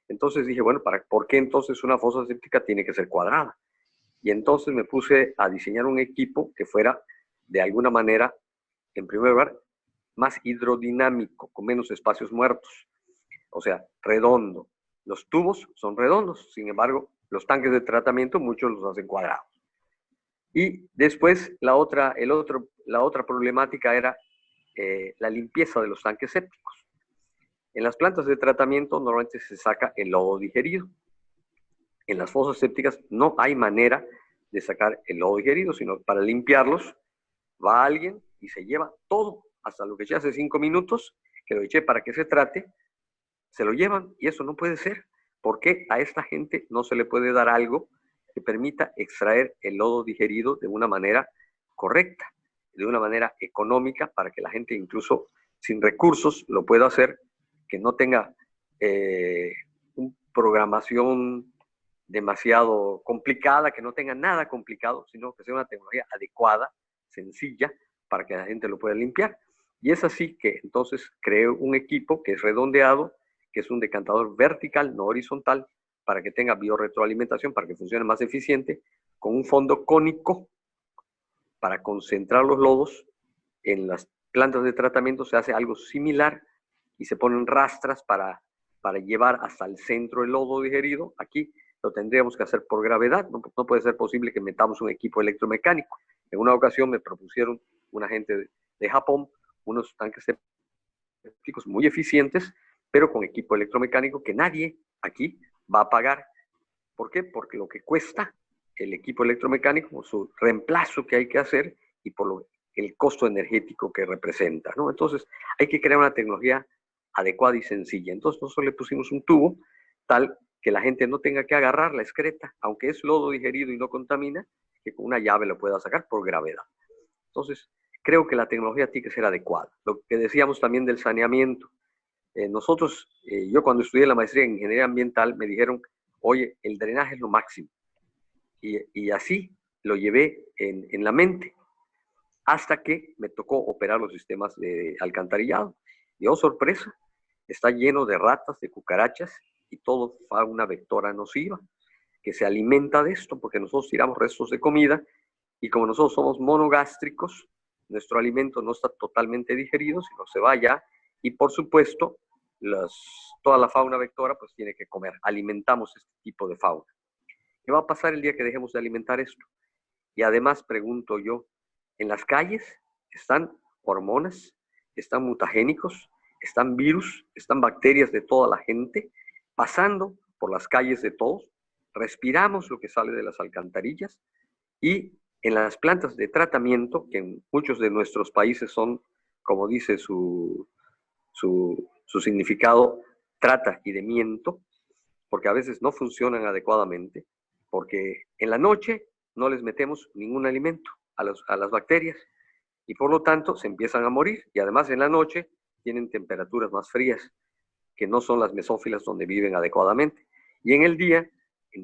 Speaker 4: Entonces dije, bueno, ¿por qué entonces una fosa séptica tiene que ser cuadrada? Y entonces me puse a diseñar un equipo que fuera, de alguna manera, en primer lugar, más hidrodinámico, con menos espacios muertos. O sea, redondo. Los tubos son redondos, sin embargo, los tanques de tratamiento muchos los hacen cuadrados. Y después la otra problemática era la limpieza de los tanques sépticos. En las plantas de tratamiento normalmente se saca el lodo digerido. En las fosas sépticas no hay manera de sacar el lodo digerido, sino para limpiarlos va alguien y se lleva todo, hasta lo que eché hace 5 minutos, que lo eché para que se trate, se lo llevan, y eso no puede ser. ¿Por qué a esta gente no se le puede dar algo que permita extraer el lodo digerido de una manera correcta, de una manera económica, para que la gente incluso sin recursos lo pueda hacer, que no tenga una programación demasiado complicada, que no tenga nada complicado, sino que sea una tecnología adecuada, sencilla, para que la gente lo pueda limpiar? Y es así que entonces creé un equipo que es redondeado, que es un decantador vertical, no horizontal, para que tenga biorretroalimentación, para que funcione más eficiente, con un fondo cónico para concentrar los lodos. En las plantas de tratamiento se hace algo similar y se ponen rastras para llevar hasta el centro el lodo digerido. Aquí lo tendríamos que hacer por gravedad, no puede ser posible que metamos un equipo electromecánico. En una ocasión me propusieron una gente de Japón unos tanques sépticos muy eficientes, pero con equipo electromecánico que nadie aquí va a pagar. ¿Por qué? Porque lo que cuesta el equipo electromecánico, por su reemplazo que hay que hacer y por el costo energético que representa, ¿no? Entonces hay que crear una tecnología adecuada y sencilla. Entonces nosotros le pusimos un tubo tal que la gente no tenga que agarrar la excreta, aunque es lodo digerido y no contamina, que con una llave lo pueda sacar por gravedad. Entonces, creo que la tecnología tiene que ser adecuada. Lo que decíamos también del saneamiento. Yo cuando estudié la maestría en ingeniería ambiental, me dijeron, oye, el drenaje es lo máximo. Y así lo llevé en la mente, hasta que me tocó operar los sistemas de alcantarillado. Y oh, sorpresa, está lleno de ratas, de cucarachas y todo fauna vectora nociva que se alimenta de esto, porque nosotros tiramos restos de comida y como nosotros somos monogástricos, nuestro alimento no está totalmente digerido, sino se va allá y por supuesto toda la fauna vectora pues tiene que comer. Alimentamos este tipo de fauna. ¿Qué va a pasar el día que dejemos de alimentar esto? Y además pregunto yo, en las calles están hormonas, están mutagénicos, están virus, están bacterias de toda la gente, pasando por las calles de todos, respiramos lo que sale de las alcantarillas y en las plantas de tratamiento, que en muchos de nuestros países son, como dice su significado, trata y de miento, porque a veces no funcionan adecuadamente, porque en la noche no les metemos ningún alimento a las bacterias y por lo tanto se empiezan a morir y además en la noche tienen temperaturas más frías que no son las mesófilas donde viven adecuadamente. Y en el día,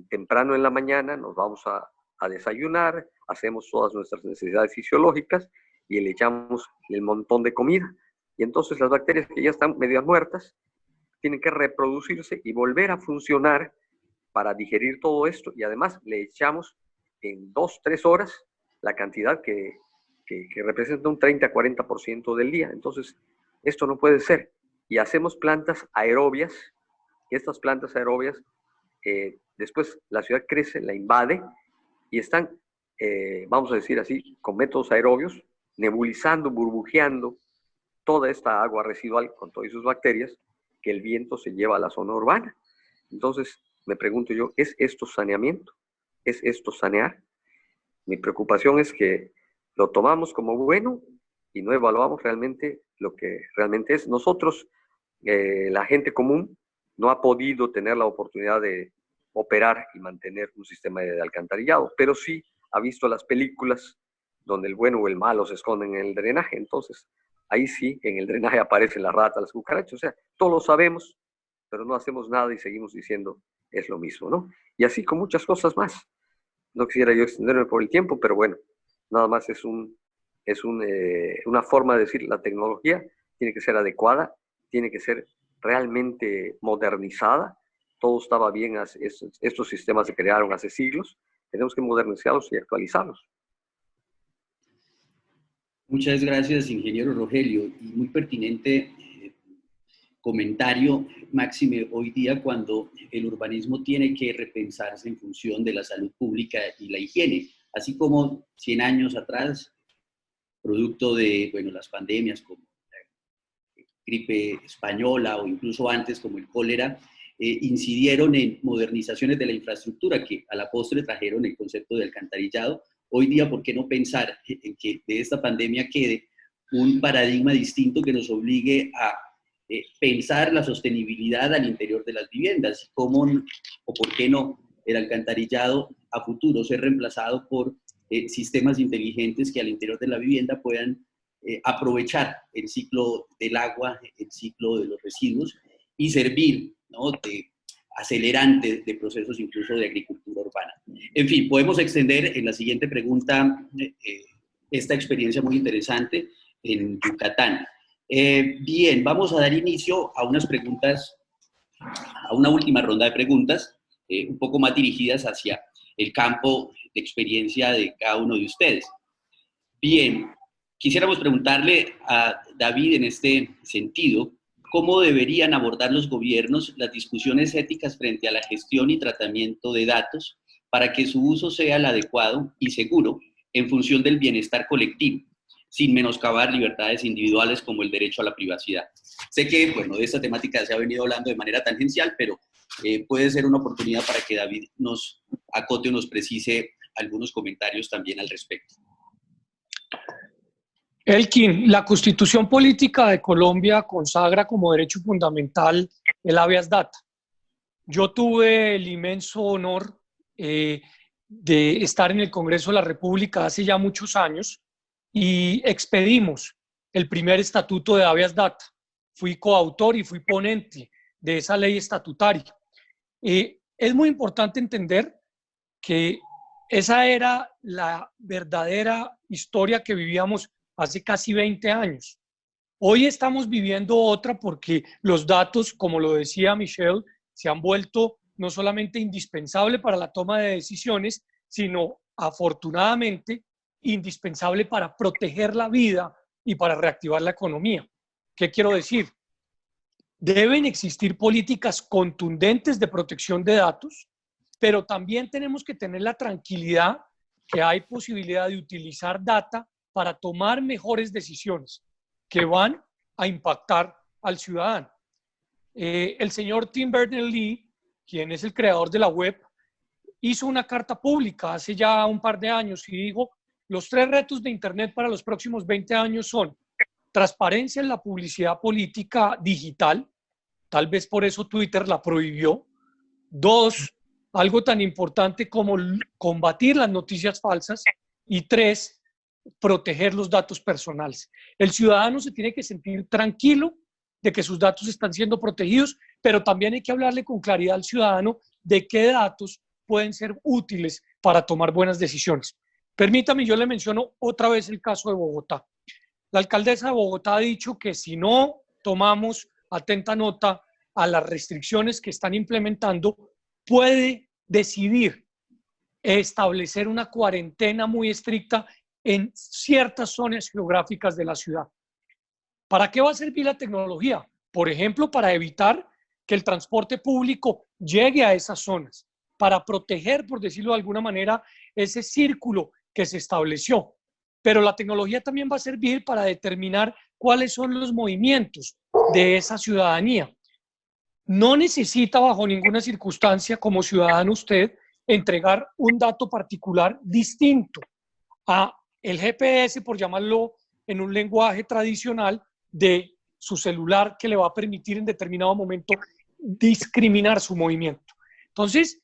Speaker 4: temprano en la mañana, nos vamos a desayunar, hacemos todas nuestras necesidades fisiológicas y le echamos el montón de comida. Y entonces las bacterias que ya están medio muertas tienen que reproducirse y volver a funcionar para digerir todo esto y además le echamos en 2-3 horas la cantidad que representa un 30-40% del día. Entonces, esto no puede ser. Y hacemos plantas aerobias, y estas plantas aerobias, después la ciudad crece, la invade, y están, vamos a decir así, con métodos aerobios, nebulizando, burbujeando toda esta agua residual con todas sus bacterias que el viento se lleva a la zona urbana. Entonces, me pregunto yo, ¿es esto saneamiento? ¿Es esto sanear? Mi preocupación es que lo tomamos como bueno y no evaluamos realmente lo que realmente es. Nosotros, la gente común, no ha podido tener la oportunidad de operar y mantener un sistema de alcantarillado, pero sí ha visto las películas donde el bueno o el malo se esconden en el drenaje. Entonces, ahí sí, en el drenaje aparecen las ratas, las cucarachas. O sea, todos lo sabemos, pero no hacemos nada y seguimos diciendo es lo mismo, ¿no? Y así con muchas cosas más. No quisiera yo extenderme por el tiempo, pero bueno, nada más es una forma de decir, la tecnología tiene que ser adecuada, tiene que ser realmente modernizada. Todo estaba bien, estos sistemas se crearon hace siglos, tenemos que modernizarlos y actualizarlos.
Speaker 1: Muchas gracias, ingeniero Rogelio, y muy pertinente comentario, máxime hoy día cuando el urbanismo tiene que repensarse en función de la salud pública y la higiene, así como 100 años atrás, producto de, bueno, las pandemias como la gripe española o incluso antes como el cólera, incidieron en modernizaciones de la infraestructura que a la postre trajeron el concepto de alcantarillado. Hoy día, ¿por qué no pensar en que de esta pandemia quede un paradigma distinto que nos obligue a pensar la sostenibilidad al interior de las viviendas? ¿Cómo o por qué no el alcantarillado a futuro ser reemplazado por sistemas inteligentes que al interior de la vivienda puedan aprovechar el ciclo del agua, el ciclo de los residuos y servir, ¿no?, de acelerante de procesos incluso de agricultura urbana? En fin, podemos extender en la siguiente pregunta esta experiencia muy interesante en Yucatán. Bien, vamos a dar inicio a unas preguntas, a una última ronda de preguntas, un poco más dirigidas hacia el campo de experiencia de cada uno de ustedes. Bien, quisiéramos preguntarle a David en este sentido, ¿cómo deberían abordar los gobiernos las discusiones éticas frente a la gestión y tratamiento de datos para que su uso sea el adecuado y seguro en función del bienestar colectivo, sin menoscabar libertades individuales como el derecho a la privacidad? Sé que, bueno, de esta temática se ha venido hablando de manera tangencial, pero puede ser una oportunidad para que David nos acote o nos precise algunos comentarios también al respecto.
Speaker 2: Elkin, la Constitución Política de Colombia consagra como derecho fundamental el habeas data. Yo tuve el inmenso honor de estar en el Congreso de la República hace ya muchos años y expedimos el primer estatuto de habeas data. Fui coautor y fui ponente de esa ley estatutaria. Es muy importante entender que esa era la verdadera historia que vivíamos hace casi 20 años. Hoy estamos viviendo otra porque los datos, como lo decía Michelle, se han vuelto no solamente indispensables para la toma de decisiones, sino afortunadamente indispensable para proteger la vida y para reactivar la economía. ¿Qué quiero decir? Deben existir políticas contundentes de protección de datos, pero también tenemos que tener la tranquilidad que hay posibilidad de utilizar data para tomar mejores decisiones que van a impactar al ciudadano. El señor Tim Berners-Lee, quien es el creador de la web, hizo una carta pública hace ya un par de años y dijo: los 3 retos de Internet para los próximos 20 años son transparencia en la publicidad política digital, tal vez por eso Twitter la prohibió. 2, algo tan importante como combatir las noticias falsas. Y 3, proteger los datos personales. El ciudadano se tiene que sentir tranquilo de que sus datos están siendo protegidos, pero también hay que hablarle con claridad al ciudadano de qué datos pueden ser útiles para tomar buenas decisiones. Permítame, yo le menciono otra vez el caso de Bogotá. La alcaldesa de Bogotá ha dicho que si no tomamos atenta nota a las restricciones que están implementando, puede decidir establecer una cuarentena muy estricta en ciertas zonas geográficas de la ciudad. ¿Para qué va a servir la tecnología? Por ejemplo, para evitar que el transporte público llegue a esas zonas, para proteger, por decirlo de alguna manera, ese círculo que se estableció. Pero la tecnología también va a servir para determinar cuáles son los movimientos de esa ciudadanía. No necesita bajo ninguna circunstancia como ciudadano usted entregar un dato particular distinto a el GPS, por llamarlo en un lenguaje tradicional, de su celular, que le va a permitir en determinado momento discriminar su movimiento. Entonces,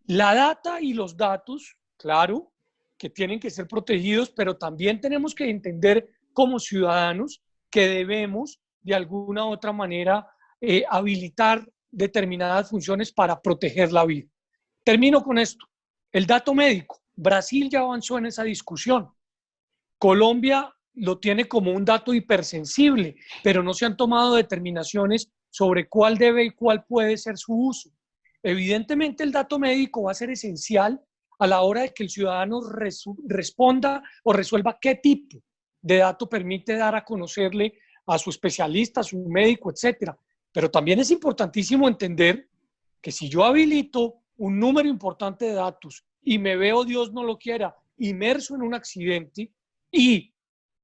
Speaker 2: la data y los datos, claro, que tienen que ser protegidos, pero también tenemos que entender como ciudadanos que debemos de alguna u otra manera habilitar determinadas funciones para proteger la vida. Termino con esto. El dato médico. Brasil ya avanzó en esa discusión. Colombia lo tiene como un dato hipersensible, pero no se han tomado determinaciones sobre cuál debe y cuál puede ser su uso. Evidentemente el dato médico va a ser esencial a la hora de que el ciudadano responda o resuelva qué tipo de dato permite dar a conocerle a su especialista, a su médico, etc. Pero también es importantísimo entender que si yo habilito un número importante de datos y me veo, Dios no lo quiera, inmerso en un accidente y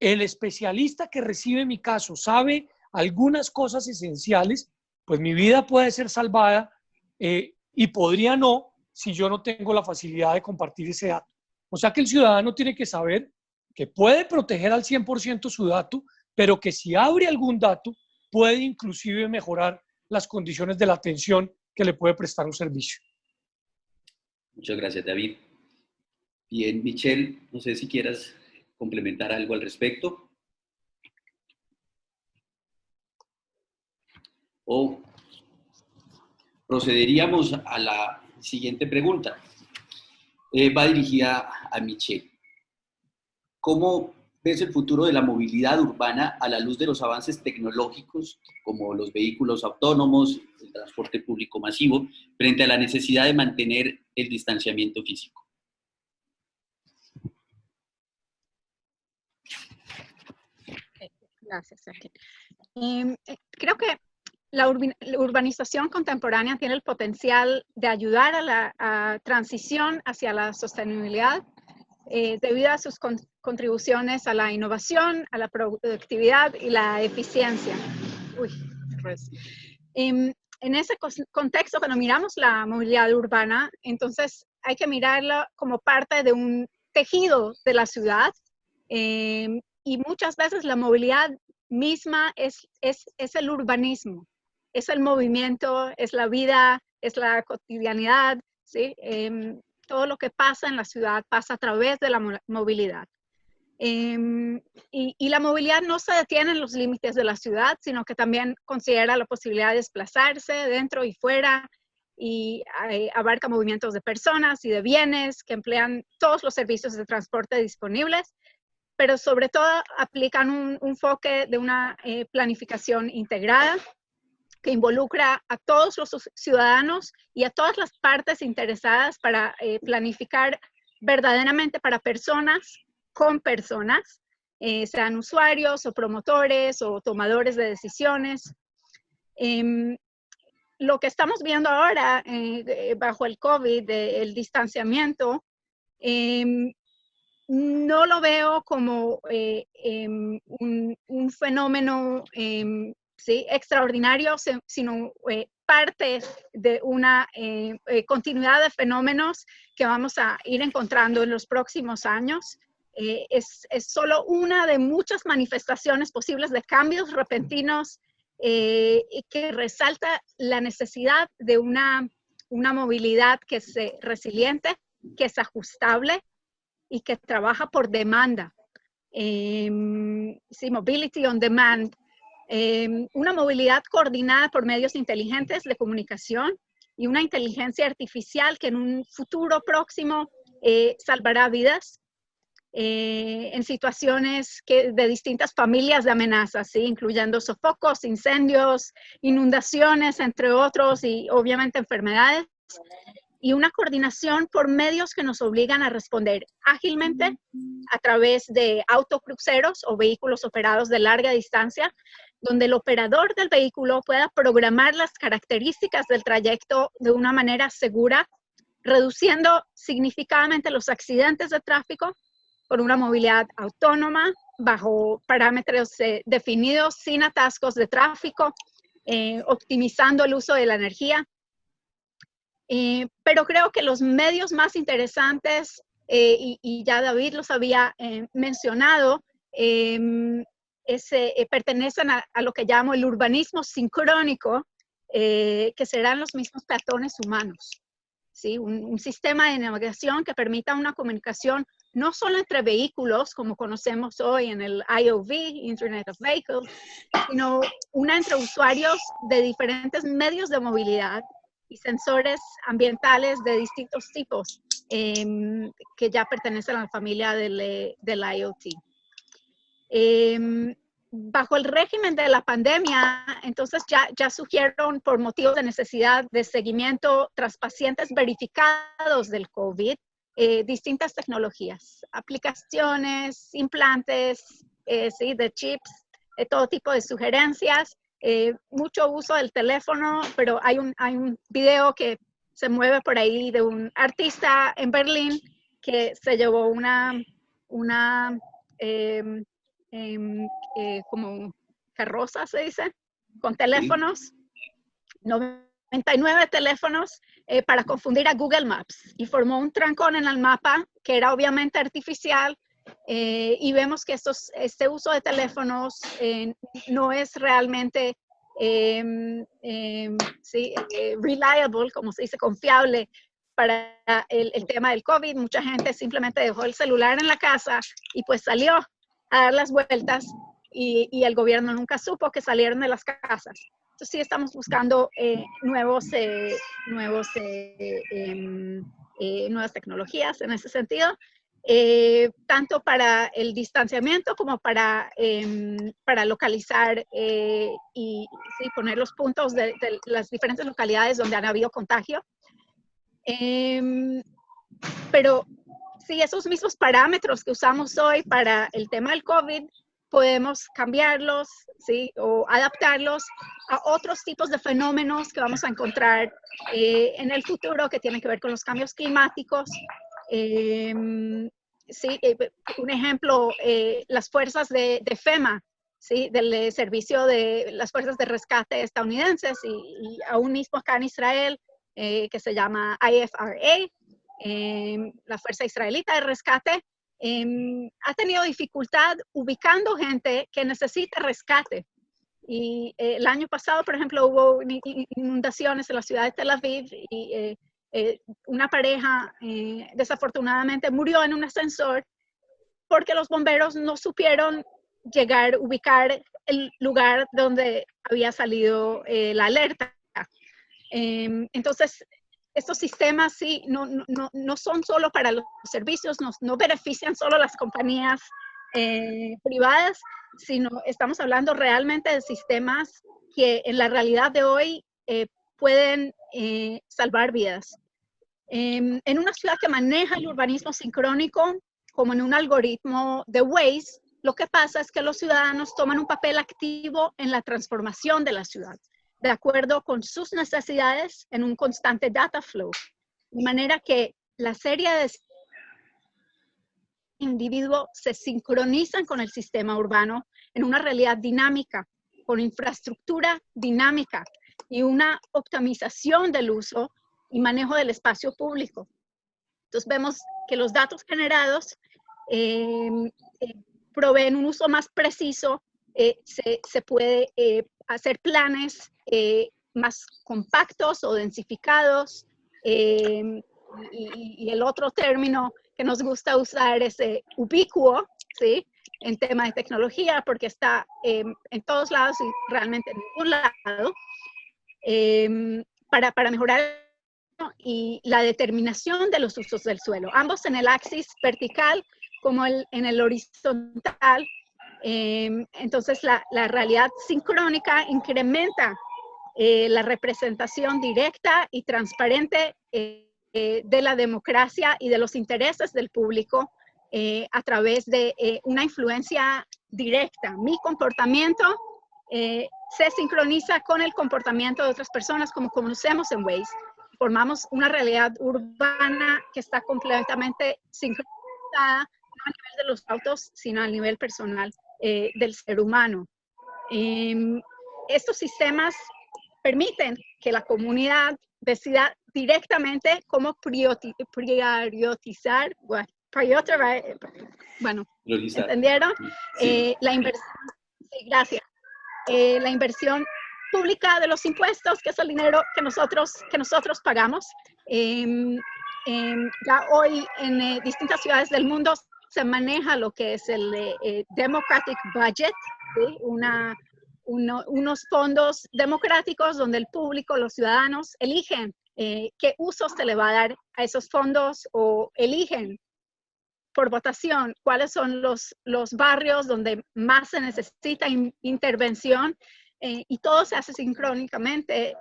Speaker 2: el especialista que recibe mi caso sabe algunas cosas esenciales, pues mi vida puede ser salvada y podría no si yo no tengo la facilidad de compartir ese dato. O sea que el ciudadano tiene que saber que puede proteger al 100% su dato, pero que si abre algún dato puede inclusive mejorar las condiciones de la atención que le puede prestar un servicio.
Speaker 1: Muchas gracias, David. Bien, Michelle, no sé si quieras complementar algo al respecto. O procederíamos a la siguiente pregunta. Va dirigida a Michelle. ¿Cómo ves el futuro de la movilidad urbana a la luz de los avances tecnológicos, como los vehículos autónomos, el transporte público masivo, frente a la necesidad de mantener el distanciamiento físico?
Speaker 3: Gracias, Sergio. Creo que la urbanización contemporánea tiene el potencial de ayudar a la transición hacia la sostenibilidad debido a sus contribuciones a la innovación, a la productividad y la eficiencia. En ese contexto, cuando miramos la movilidad urbana, entonces hay que mirarla como parte de un tejido de la ciudad y muchas veces la movilidad misma es el urbanismo, es el movimiento, es la vida, es la cotidianidad, ¿sí? Todo lo que pasa en la ciudad pasa a través de la movilidad. Y la movilidad no se detiene en los límites de la ciudad, sino que también considera la posibilidad de desplazarse dentro y fuera y abarca movimientos de personas y de bienes que emplean todos los servicios de transporte disponibles, pero sobre todo aplican un enfoque de una planificación integrada que involucra a todos los ciudadanos y a todas las partes interesadas para planificar verdaderamente para personas, con personas, sean usuarios o promotores o tomadores de decisiones. Lo que estamos viendo ahora bajo el COVID, el distanciamiento, no lo veo como un fenómeno ¿sí? extraordinario, sino parte de una continuidad de fenómenos que vamos a ir encontrando en los próximos años. Es solo una de muchas manifestaciones posibles de cambios repentinos que resalta la necesidad de una movilidad que es resiliente, que es ajustable y que trabaja por demanda. Sí, mobility on demand. Una movilidad coordinada por medios inteligentes de comunicación y una inteligencia artificial que en un futuro próximo salvará vidas en situaciones de distintas familias de amenazas, ¿sí? Incluyendo sofocos, incendios, inundaciones, entre otros, y obviamente enfermedades. y una coordinación por medios que nos obligan a responder ágilmente a través de autocruceros o vehículos operados de larga distancia, donde el operador del vehículo pueda programar las características del trayecto de una manera segura, reduciendo significativamente los accidentes de tráfico por una movilidad autónoma, bajo parámetros definidos, sin atascos de tráfico, optimizando el uso de la energía. Pero creo que los medios más interesantes, y ya David los había mencionado, pertenecen a lo que llamo el urbanismo sincrónico, que serán los mismos peatones humanos. ¿Sí? Un sistema de navegación que permita una comunicación no solo entre vehículos, como conocemos hoy en el IOV, Internet of Vehicles, sino una entre usuarios de diferentes medios de movilidad y sensores ambientales de distintos tipos que ya pertenecen a la familia del IoT. Bajo el régimen de la pandemia, entonces ya surgieron por motivos de necesidad de seguimiento tras pacientes verificados del COVID, distintas tecnologías, aplicaciones, implantes, ¿sí? De chips, todo tipo de sugerencias, mucho uso del teléfono, pero hay un video que se mueve por ahí de un artista en Berlín que se llevó como carroza, se dice, con teléfonos, 99 teléfonos para confundir a Google Maps, y formó un trancón en el mapa que era obviamente artificial, y vemos que este uso de teléfonos no es realmente reliable, como se dice, confiable para el tema del COVID. Mucha gente simplemente dejó el celular en la casa y pues salió a dar las vueltas, y el gobierno nunca supo que salieron de las casas. Entonces sí estamos buscando nuevas tecnologías en ese sentido, tanto para el distanciamiento como para localizar y sí, poner los puntos de las diferentes localidades donde han habido contagio. Pero sí, esos mismos parámetros que usamos hoy para el tema del COVID, podemos cambiarlos, ¿sí? O adaptarlos a otros tipos de fenómenos que vamos a encontrar en el futuro, que tienen que ver con los cambios climáticos. Sí, un ejemplo, las fuerzas de FEMA, ¿sí? Del servicio de las fuerzas de rescate estadounidenses, y aún mismo acá en Israel, que se llama IFRA, la Fuerza Israelita de Rescate, ha tenido dificultad ubicando gente que necesita rescate. Y el año pasado, por ejemplo, hubo inundaciones en la ciudad de Tel Aviv, y una pareja desafortunadamente murió en un ascensor porque los bomberos no supieron ubicar el lugar donde había salido la alerta. Entonces, estos sistemas sí no son solo para los servicios, no benefician solo a las compañías privadas, sino estamos hablando realmente de sistemas que en la realidad de hoy pueden salvar vidas. En una ciudad que maneja el urbanismo sincrónico, como en un algoritmo de Waze, lo que pasa es que los ciudadanos toman un papel activo en la transformación de la ciudad, de acuerdo con sus necesidades, en un constante data flow, de manera que la serie de individuos se sincronizan con el sistema urbano en una realidad dinámica, con infraestructura dinámica y una optimización del uso y manejo del espacio público. Entonces vemos que los datos generados proveen un uso más preciso, se puede hacer planes más compactos o densificados, y el otro término que nos gusta usar es ubicuo, ¿sí? En tema de tecnología, porque está en todos lados y realmente en ningún lado, para mejorar y la determinación de los usos del suelo, ambos en el axis vertical como en el horizontal. Entonces la realidad sincrónica incrementa la representación directa y transparente de la democracia y de los intereses del público a través de una influencia directa. Mi comportamiento se sincroniza con el comportamiento de otras personas, como conocemos en Waze. Formamos una realidad urbana que está completamente sincronizada, no a nivel de los autos, sino a nivel personal del ser humano. Estos sistemas permiten que la comunidad decida directamente cómo priorizar, bueno, ¿entendieron?
Speaker 1: Sí.
Speaker 3: La inversión, sí, gracias. La inversión pública de los impuestos, que es el dinero que nosotros pagamos. Ya hoy en distintas ciudades del mundo se maneja lo que es el Democratic Budget, ¿sí? Unos fondos democráticos donde el público, los ciudadanos, eligen qué uso se le va a dar a esos fondos o eligen por votación cuáles son los barrios donde más se necesita intervención y todo se hace sincrónicamente,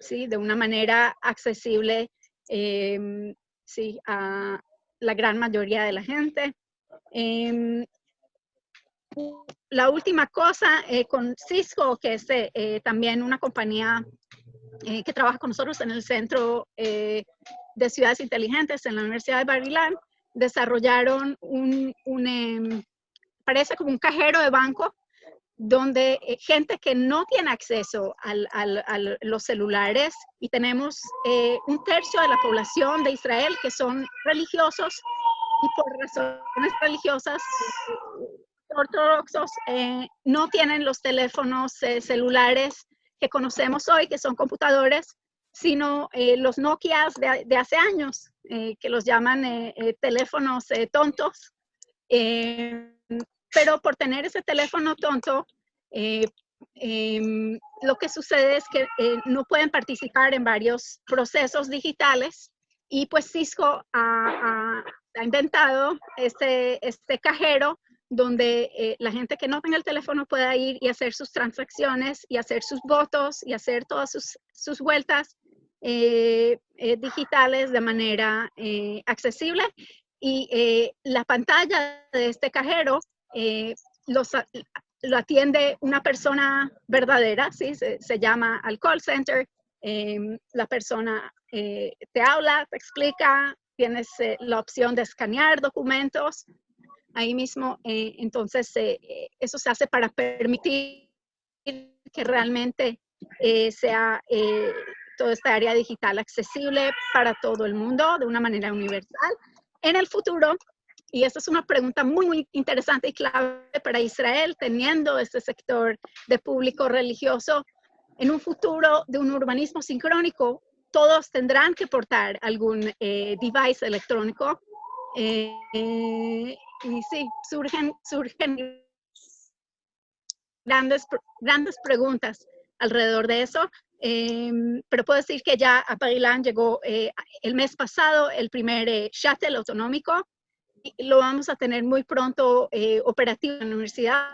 Speaker 3: sí, de una manera accesible sí, a la gran mayoría de la gente. La última cosa con Cisco, que es también una compañía que trabaja con nosotros en el Centro de Ciudades Inteligentes en la Universidad de Maryland, desarrollaron parece como un cajero de banco, donde gente que no tiene acceso a los celulares, y tenemos 1/3 de la población de Israel que son religiosos, y por razones religiosas ortodoxos no tienen los teléfonos celulares que conocemos hoy, que son computadores, sino los Nokias de hace años, que los llaman teléfonos tontos. Pero por tener ese teléfono tonto, lo que sucede es que no pueden participar en varios procesos digitales, y pues Cisco ha inventado este cajero donde la gente que no tenga el teléfono pueda ir y hacer sus transacciones y hacer sus votos y hacer todas sus vueltas digitales de manera accesible. Y la pantalla de este cajero lo atiende una persona verdadera, ¿sí? Se llama al call center. La persona te habla, te explica, tienes la opción de escanear documentos ahí mismo. Entonces, eso se hace para permitir que realmente sea toda esta área digital accesible para todo el mundo de una manera universal. En el futuro, y esta es una pregunta muy, muy interesante y clave para Israel, teniendo este sector de público religioso, en un futuro de un urbanismo sincrónico, todos tendrán que portar algún device electrónico. Y sí, surgen grandes preguntas alrededor de eso. Pero puedo decir que ya a Maryland llegó el mes pasado el primer shuttle autonómico, y lo vamos a tener muy pronto operativo en la universidad,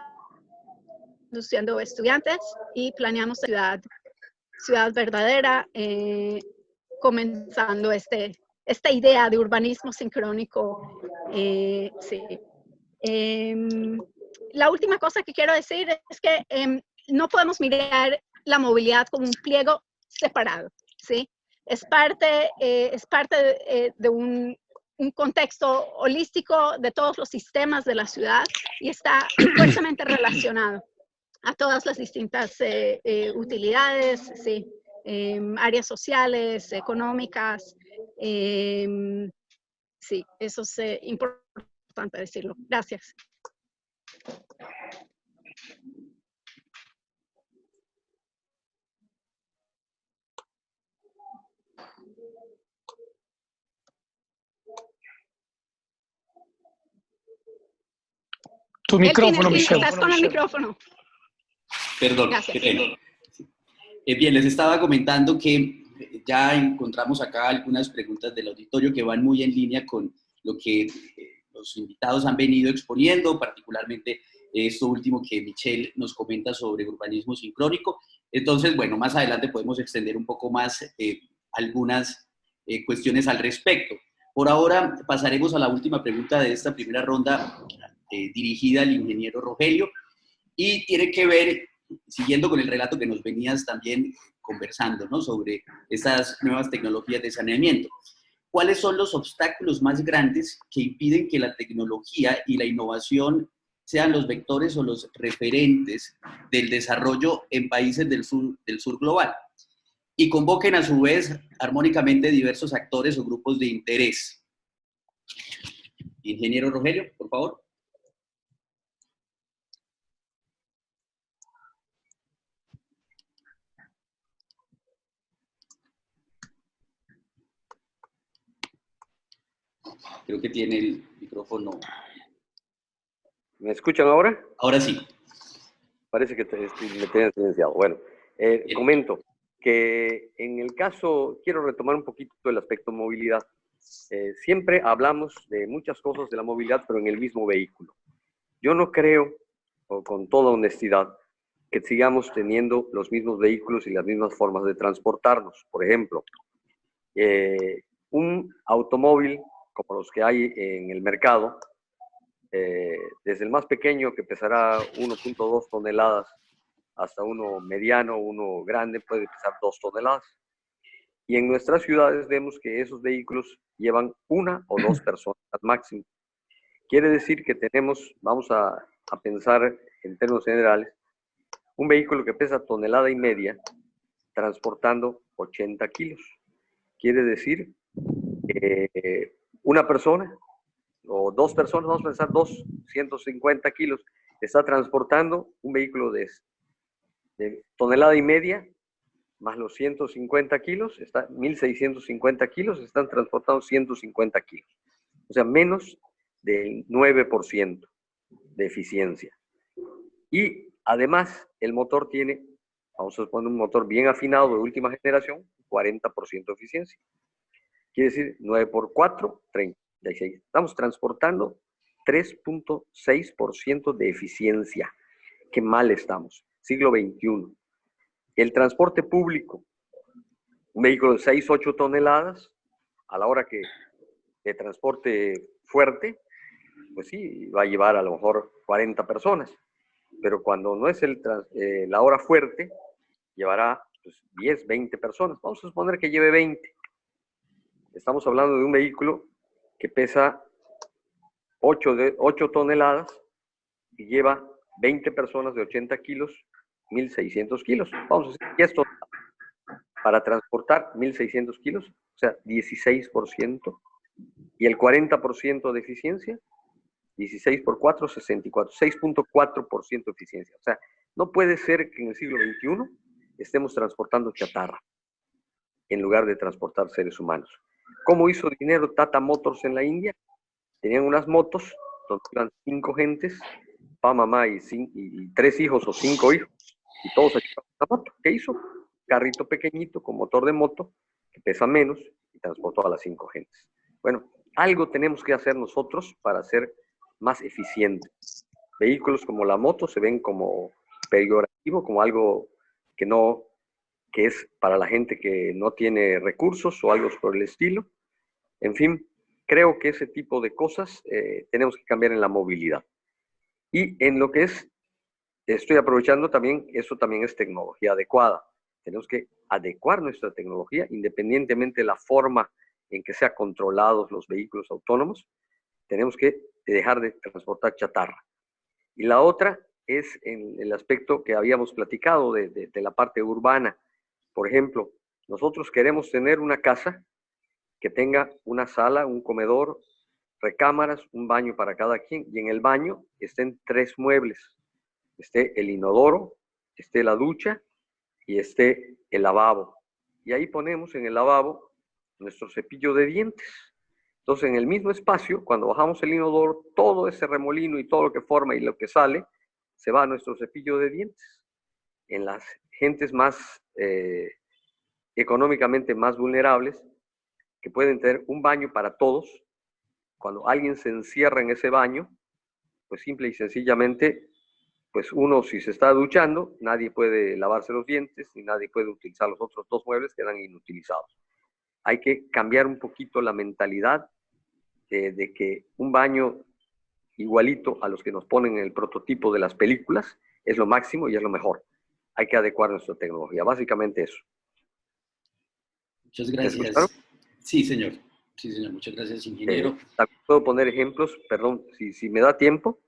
Speaker 3: conduciendo estudiantes, y planeamos ciudad verdadera, comenzando esta idea de urbanismo sincrónico. Sí. La última cosa que quiero decir es que no podemos mirar la movilidad como un pliego separado, ¿sí? Es parte de un contexto holístico de todos los sistemas de la ciudad, y está fuertemente relacionado a todas las distintas utilidades, ¿sí? Áreas sociales, económicas. Sí, eso es importante decirlo. Gracias.
Speaker 2: Tu micrófono, Michelle.
Speaker 3: Estás con el micrófono.
Speaker 1: Perdón, qué pena. Bien, les estaba comentando que ya encontramos acá algunas preguntas del auditorio que van muy en línea con lo que los invitados han venido exponiendo, particularmente esto último que Michelle nos comenta sobre urbanismo sincrónico. Entonces, bueno, más adelante podemos extender un poco más algunas cuestiones al respecto. Por ahora pasaremos a la última pregunta de esta primera ronda, dirigida al ingeniero Rogelio, y tiene que ver, siguiendo con el relato que nos venías también conversando, ¿no?, sobre estas nuevas tecnologías de saneamiento. ¿Cuáles son los obstáculos más grandes que impiden que la tecnología y la innovación sean los vectores o los referentes del desarrollo en países del sur global? Y convoquen a su vez armónicamente diversos actores o grupos de interés. Ingeniero Rogelio, por favor. Creo que tiene el micrófono.
Speaker 4: ¿Me escuchan ahora?
Speaker 1: Ahora sí.
Speaker 4: Parece que me tienen silenciado. Bueno, comento que en el caso, quiero retomar un poquito el aspecto movilidad. Siempre hablamos de muchas cosas de la movilidad, pero en el mismo vehículo. Yo no creo, o con toda honestidad, que sigamos teniendo los mismos vehículos y las mismas formas de transportarnos. Por ejemplo, un automóvil como los que hay en el mercado, desde el más pequeño, que pesará 1.2 toneladas, hasta uno mediano, uno grande, puede pesar 2 toneladas. Y en nuestras ciudades vemos que esos vehículos llevan 1 o 2 personas al máximo. Quiere decir que tenemos, vamos a pensar en términos generales, un vehículo que pesa 1,5 toneladas transportando 80 kilos. Quiere decir una persona o 2 personas, vamos a pensar 150 kilos, está transportando un vehículo de 1,5 toneladas, más los 150 kilos, está 1,650 kilos, están transportando 150 kilos. O sea, menos del 9% de eficiencia. Y además, el motor tiene, vamos a poner un motor bien afinado de última generación, 40% de eficiencia. Quiere decir 9 por 4, 36. Estamos transportando 3.6% de eficiencia. Qué mal estamos. Siglo XXI. El transporte público, un vehículo de 6, 8 toneladas, a la hora que de transporte fuerte, pues sí, va a llevar a lo mejor 40 personas. Pero cuando no es la hora fuerte, llevará pues, 10, 20 personas. Vamos a suponer que lleve 20. Estamos hablando de un vehículo que pesa 8 toneladas y lleva 20 personas de 80 kilos, 1,600 kilos. Vamos a decir que esto para transportar 1,600 kilos, o sea, 16%. Y el 40% de eficiencia, 16 por 4, 64, 6.4% de eficiencia. O sea, no puede ser que en el siglo XXI estemos transportando chatarra en lugar de transportar seres humanos. ¿Cómo hizo dinero Tata Motors en la India? Tenían unas motos donde iban 5 gentes, papá, mamá y 3 hijos o 5 hijos, y todos aquí con una moto. ¿Qué hizo? Carrito pequeñito con motor de moto que pesa menos y transportó a las 5 gentes. Bueno, algo tenemos que hacer nosotros para ser más eficientes. Vehículos como la moto se ven como peyorativo, como algo que es para la gente que no tiene recursos o algo por el estilo. En fin, creo que ese tipo de cosas tenemos que cambiar en la movilidad. Y en lo que estoy aprovechando también, eso también es tecnología adecuada. Tenemos que adecuar nuestra tecnología independientemente de la forma en que sean controlados los vehículos autónomos. Tenemos que dejar de transportar chatarra. Y la otra es en el aspecto que habíamos platicado de la parte urbana. Por ejemplo, nosotros queremos tener una casa que tenga una sala, un comedor, recámaras, un baño para cada quien, y en el baño estén 3 muebles. Esté el inodoro, esté la ducha y esté el lavabo. Y ahí ponemos en el lavabo nuestro cepillo de dientes. Entonces, en el mismo espacio, cuando bajamos el inodoro, todo ese remolino y todo lo que forma y lo que sale, se va a nuestro cepillo de dientes. En las gentes más económicamente más vulnerables, que pueden tener un baño para todos, cuando alguien se encierra en ese baño, pues simple y sencillamente, pues uno si se está duchando, nadie puede lavarse los dientes, ni nadie puede utilizar los otros 2 muebles que quedan inutilizados. hay que cambiar un poquito la mentalidad de que un baño igualito a los que nos ponen en el prototipo de las películas es lo máximo y es lo mejor. Hay que adecuar nuestra tecnología, básicamente eso.
Speaker 1: Muchas gracias. Sí, señor. Sí, señor. Muchas gracias, ingeniero.
Speaker 4: También puedo poner ejemplos, perdón, si me da tiempo.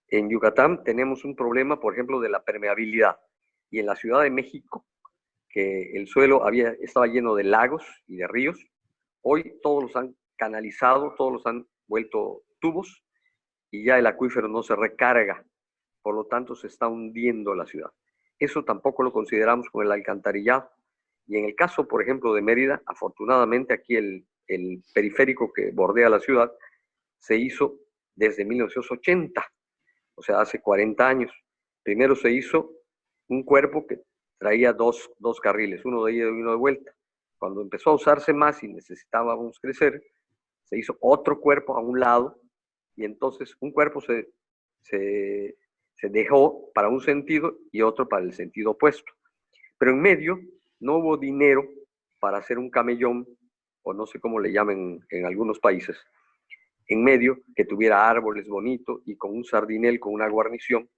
Speaker 4: En Yucatán tenemos un problema, por ejemplo, de la permeabilidad. Y en la Ciudad de México, que el suelo estaba lleno de lagos y de ríos, hoy todos los han canalizado, todos los han vuelto tubos y ya el acuífero no se recarga. Por lo tanto, se está hundiendo la ciudad. Eso tampoco lo consideramos con el alcantarillado. Y en el caso, por ejemplo, de Mérida, afortunadamente aquí el periférico que bordea la ciudad se hizo desde 1980, o sea, hace 40 años. Primero se hizo un cuerpo que traía dos carriles, uno de ida y uno de vuelta. Cuando empezó a usarse más y necesitábamos crecer, se hizo otro cuerpo a un lado y entonces un cuerpo se dejó para un sentido y otro para el sentido opuesto. Pero en medio no hubo dinero para hacer un camellón, o no sé cómo le llamen en algunos países, en medio que tuviera árboles bonitos y con un sardinel, con una guarnición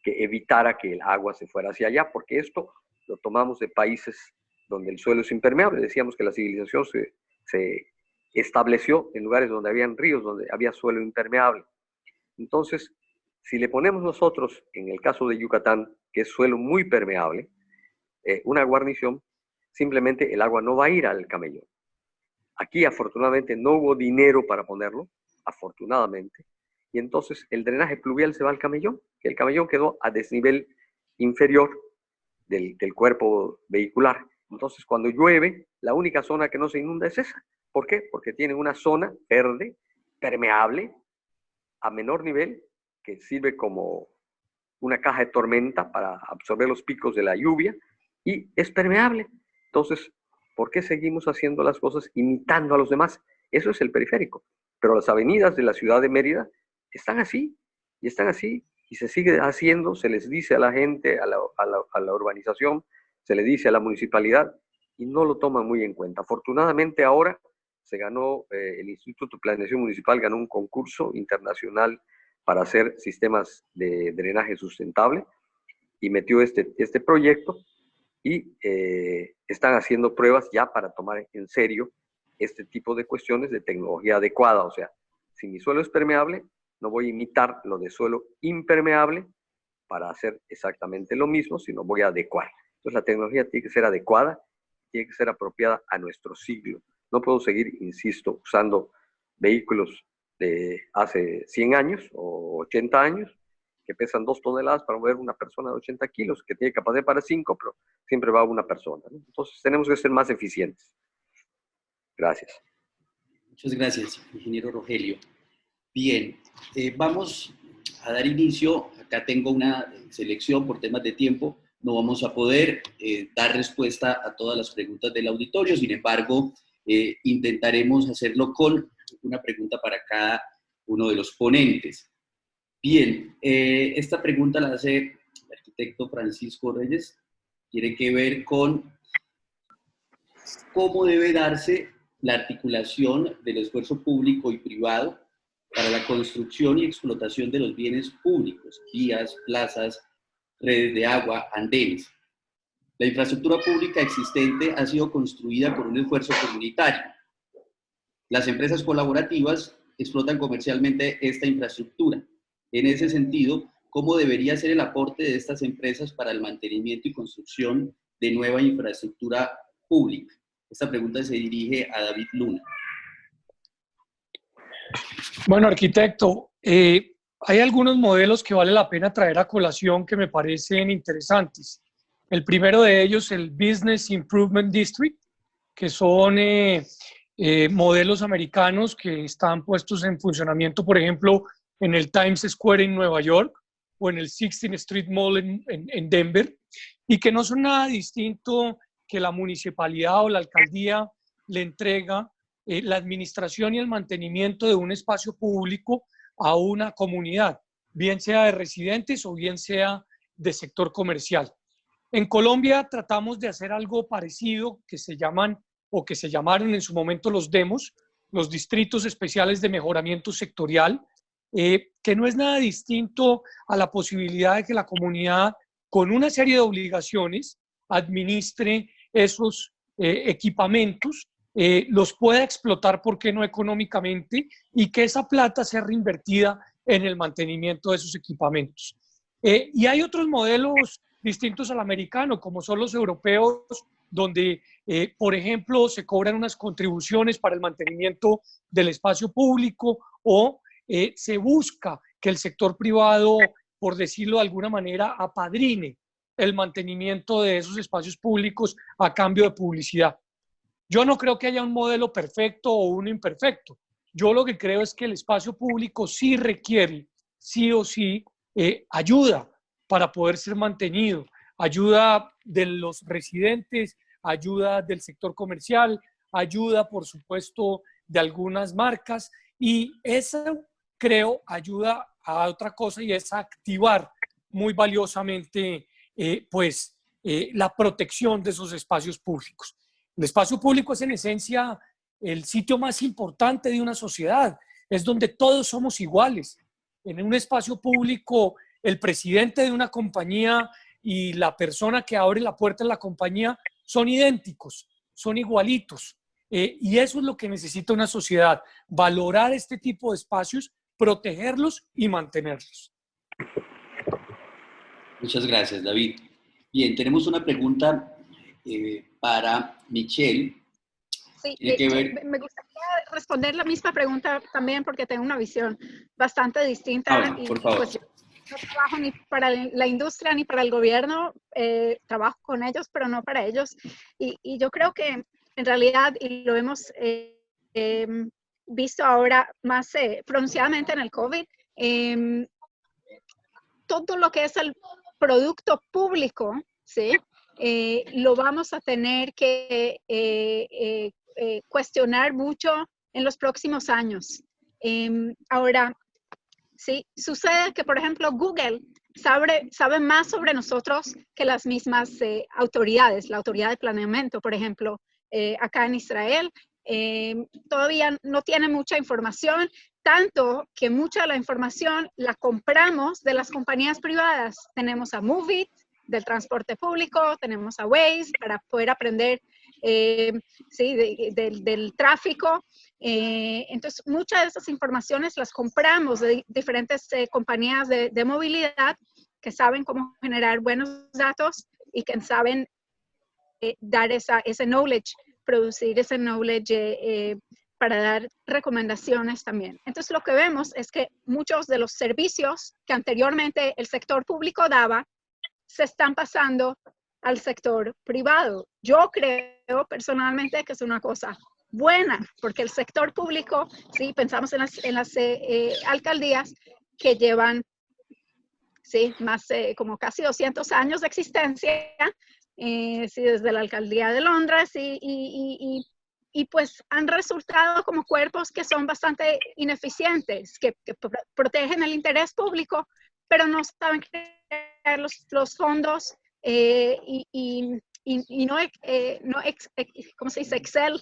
Speaker 4: que evitara que el agua se fuera hacia allá, porque esto lo tomamos de países donde el suelo es impermeable. Decíamos que la civilización se estableció en lugares donde habían ríos, donde había suelo impermeable. Entonces, si le ponemos nosotros, en el caso de Yucatán, que es suelo muy permeable, una guarnición, simplemente el agua no va a ir al camellón. Aquí, afortunadamente, no hubo dinero para ponerlo, afortunadamente, y entonces el drenaje pluvial se va al camellón, y el camellón quedó a desnivel inferior del cuerpo vehicular. Entonces, cuando llueve, la única zona que no se inunda es esa. ¿Por qué? Porque tiene una zona verde, permeable, a menor nivel, que sirve como una caja de tormenta para absorber los picos de la lluvia, y es permeable. Entonces, ¿por qué seguimos haciendo las cosas imitando a los demás? Eso es el periférico. Pero las avenidas de la ciudad de Mérida están así, y se sigue haciendo, se les dice a la gente, a la urbanización, se le dice a la municipalidad, y no lo toman muy en cuenta. Afortunadamente ahora se ganó, el Instituto de Planeación Municipal ganó un concurso internacional para hacer sistemas de drenaje sustentable, y metió este proyecto, y están haciendo pruebas ya para tomar en serio este tipo de cuestiones de tecnología adecuada. O sea, si mi suelo es permeable, no voy a imitar lo de suelo impermeable para hacer exactamente lo mismo, sino voy a adecuar. Entonces la tecnología tiene que ser adecuada, tiene que ser apropiada a nuestro siglo. No puedo seguir, insisto, usando vehículos de hace 100 años o 80 años, que pesan 2 toneladas para mover una persona de 80 kilos, que tiene capacidad para 5, pero siempre va una persona, ¿no? Entonces tenemos que ser más eficientes. Gracias.
Speaker 1: Muchas gracias, ingeniero Rogelio. Bien, vamos a dar inicio. Acá tengo una selección por temas de tiempo. No vamos a poder dar respuesta a todas las preguntas del auditorio. Sin embargo, intentaremos hacerlo con una pregunta para cada uno de los ponentes. Bien, esta pregunta la hace el arquitecto Francisco Reyes. Tiene que ver con cómo debe darse la articulación del esfuerzo público y privado para la construcción y explotación de los bienes públicos, vías, plazas, redes de agua, andenes. La infraestructura pública existente ha sido construida por un esfuerzo comunitario. Las empresas colaborativas explotan comercialmente esta infraestructura. En ese sentido, ¿cómo debería ser el aporte de estas empresas para el mantenimiento y construcción de nueva infraestructura pública? Esta pregunta se dirige a David Luna.
Speaker 2: Bueno, arquitecto, hay algunos modelos que vale la pena traer a colación que me parecen interesantes. El primero de ellos, el Business Improvement District, que son modelos americanos que están puestos en funcionamiento, por ejemplo, en el Times Square en Nueva York o en el 16th Street Mall en Denver, y que no son nada distinto que la municipalidad o la alcaldía le entrega la administración y el mantenimiento de un espacio público a una comunidad, bien sea de residentes o bien sea de sector comercial. En Colombia tratamos de hacer algo parecido que se llaman o que se llamaron en su momento los demos, los distritos especiales de mejoramiento sectorial, que no es nada distinto a la posibilidad de que la comunidad, con una serie de obligaciones, administre esos equipamientos, los pueda explotar, ¿por qué no económicamente? Y que esa plata sea reinvertida en el mantenimiento de esos equipamientos. Y hay otros modelos distintos al americano, como son los europeos, donde, por ejemplo, se cobran unas contribuciones para el mantenimiento del espacio público o se busca que el sector privado, por decirlo de alguna manera, apadrine el mantenimiento de esos espacios públicos a cambio de publicidad. Yo no creo que haya un modelo perfecto o uno imperfecto. Yo lo que creo es que el espacio público sí requiere, sí o sí, ayuda para poder ser mantenido, ayuda de los residentes, ayuda del sector comercial, ayuda, por supuesto, de algunas marcas, y eso, creo, ayuda a otra cosa, y es activar muy valiosamente la protección de esos espacios públicos. El espacio público es en esencia el sitio más importante de una sociedad, es donde todos somos iguales. En un espacio público, el presidente de una compañía y la persona que abre la puerta de la compañía son idénticos, son igualitos. Y eso es lo que necesita una sociedad, valorar este tipo de espacios, protegerlos y mantenerlos.
Speaker 1: Muchas gracias, David. Bien, tenemos una pregunta para Michelle.
Speaker 3: Sí, me gustaría responder la misma pregunta también porque tengo una visión bastante distinta.
Speaker 1: Bueno, por favor.
Speaker 3: Pues, no trabajo ni para la industria ni para el gobierno, trabajo con ellos, pero no para ellos. Y yo creo que en realidad, y lo hemos visto ahora más pronunciadamente en el COVID, todo lo que es el producto público, ¿sí? Lo vamos a tener que cuestionar mucho en los próximos años. Ahora, sí, sucede que, por ejemplo, Google sabe más sobre nosotros que las mismas autoridades, la autoridad de planeamiento, por ejemplo, acá en Israel, todavía no tiene mucha información, tanto que mucha de la información la compramos de las compañías privadas. Tenemos a Moovit, del transporte público, tenemos a Waze para poder aprender del tráfico. Entonces, muchas de esas informaciones las compramos de diferentes compañías de movilidad que saben cómo generar buenos datos y que saben dar ese knowledge, producir ese knowledge para dar recomendaciones también. Entonces, lo que vemos es que muchos de los servicios que anteriormente el sector público daba se están pasando al sector privado. Yo creo personalmente que es una cosa buena, porque el sector público, sí, pensamos en las alcaldías que llevan más como casi 200 años de existencia, desde la alcaldía de Londres y pues han resultado como cuerpos que son bastante ineficientes, que protegen el interés público, pero no saben crear los fondos y no, ¿cómo se dice? Excel.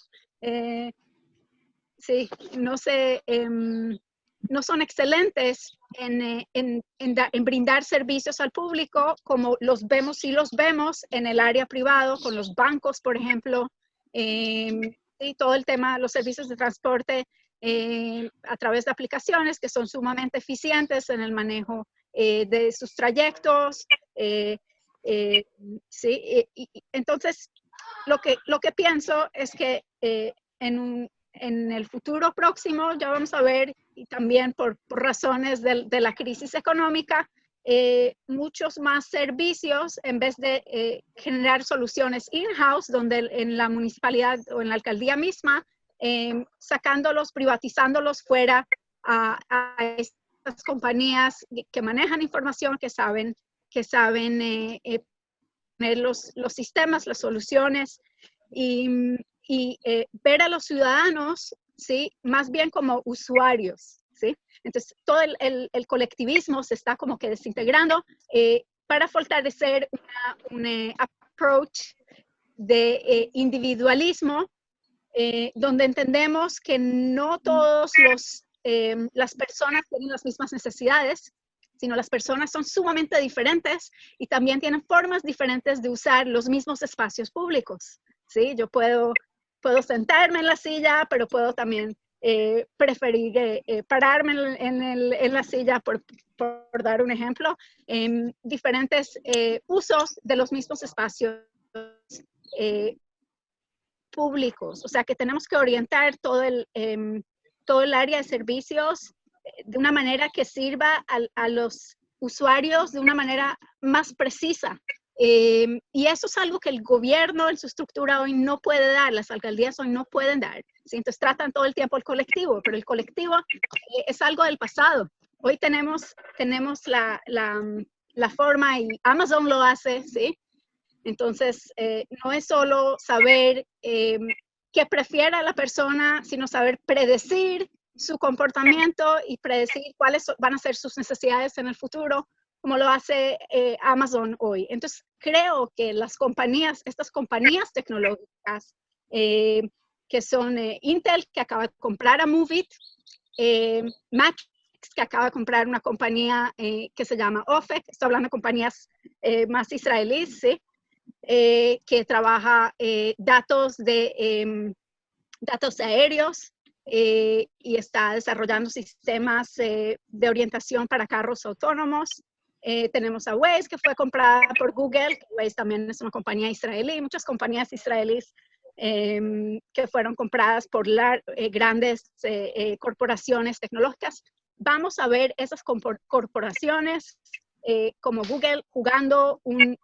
Speaker 3: No son excelentes en brindar servicios al público como los vemos en el área privado, con los bancos, por ejemplo, y todo el tema de los servicios de transporte a través de aplicaciones que son sumamente eficientes en el manejo de sus trayectos. Entonces, lo que pienso es que en el futuro próximo ya vamos a ver, y también por razones de la crisis económica, muchos más servicios en vez de generar soluciones in-house, donde en la municipalidad o en la alcaldía misma, sacándolos, privatizándolos fuera a estas compañías que manejan información, que saben poner los sistemas, las soluciones y ver a los ciudadanos, ¿sí? Más bien como usuarios, ¿sí? Entonces, todo el colectivismo se está como que desintegrando para fortalecer un approach de individualismo donde entendemos que no todos las personas tienen las mismas necesidades, sino las personas son sumamente diferentes y también tienen formas diferentes de usar los mismos espacios públicos, ¿sí? Yo puedo sentarme en la silla, pero puedo también preferir pararme en la silla, por dar un ejemplo, diferentes usos de los mismos espacios públicos. O sea que tenemos que orientar todo el área de servicios de una manera que sirva a los usuarios de una manera más precisa. Y eso es algo que el gobierno en su estructura hoy no puede dar, las alcaldías hoy no pueden dar. ¿Sí? Entonces tratan todo el tiempo el colectivo, pero el colectivo es algo del pasado. Hoy tenemos la forma, y Amazon lo hace, ¿sí? Entonces, no es solo saber qué prefiere la persona, sino saber predecir su comportamiento y predecir cuáles van a ser sus necesidades en el futuro, como lo hace Amazon hoy. Entonces, creo que estas compañías tecnológicas, que son Intel, que acaba de comprar a Movit, Max, que acaba de comprar una compañía que se llama Ofek, estoy hablando de compañías más israelíes, ¿sí? Que trabaja datos aéreos y está desarrollando sistemas de orientación para carros autónomos. Tenemos a Waze, que fue comprada por Google. Waze también es una compañía israelí. Muchas compañías israelíes que fueron compradas por grandes corporaciones tecnológicas. Vamos a ver esas corporaciones como Google jugando un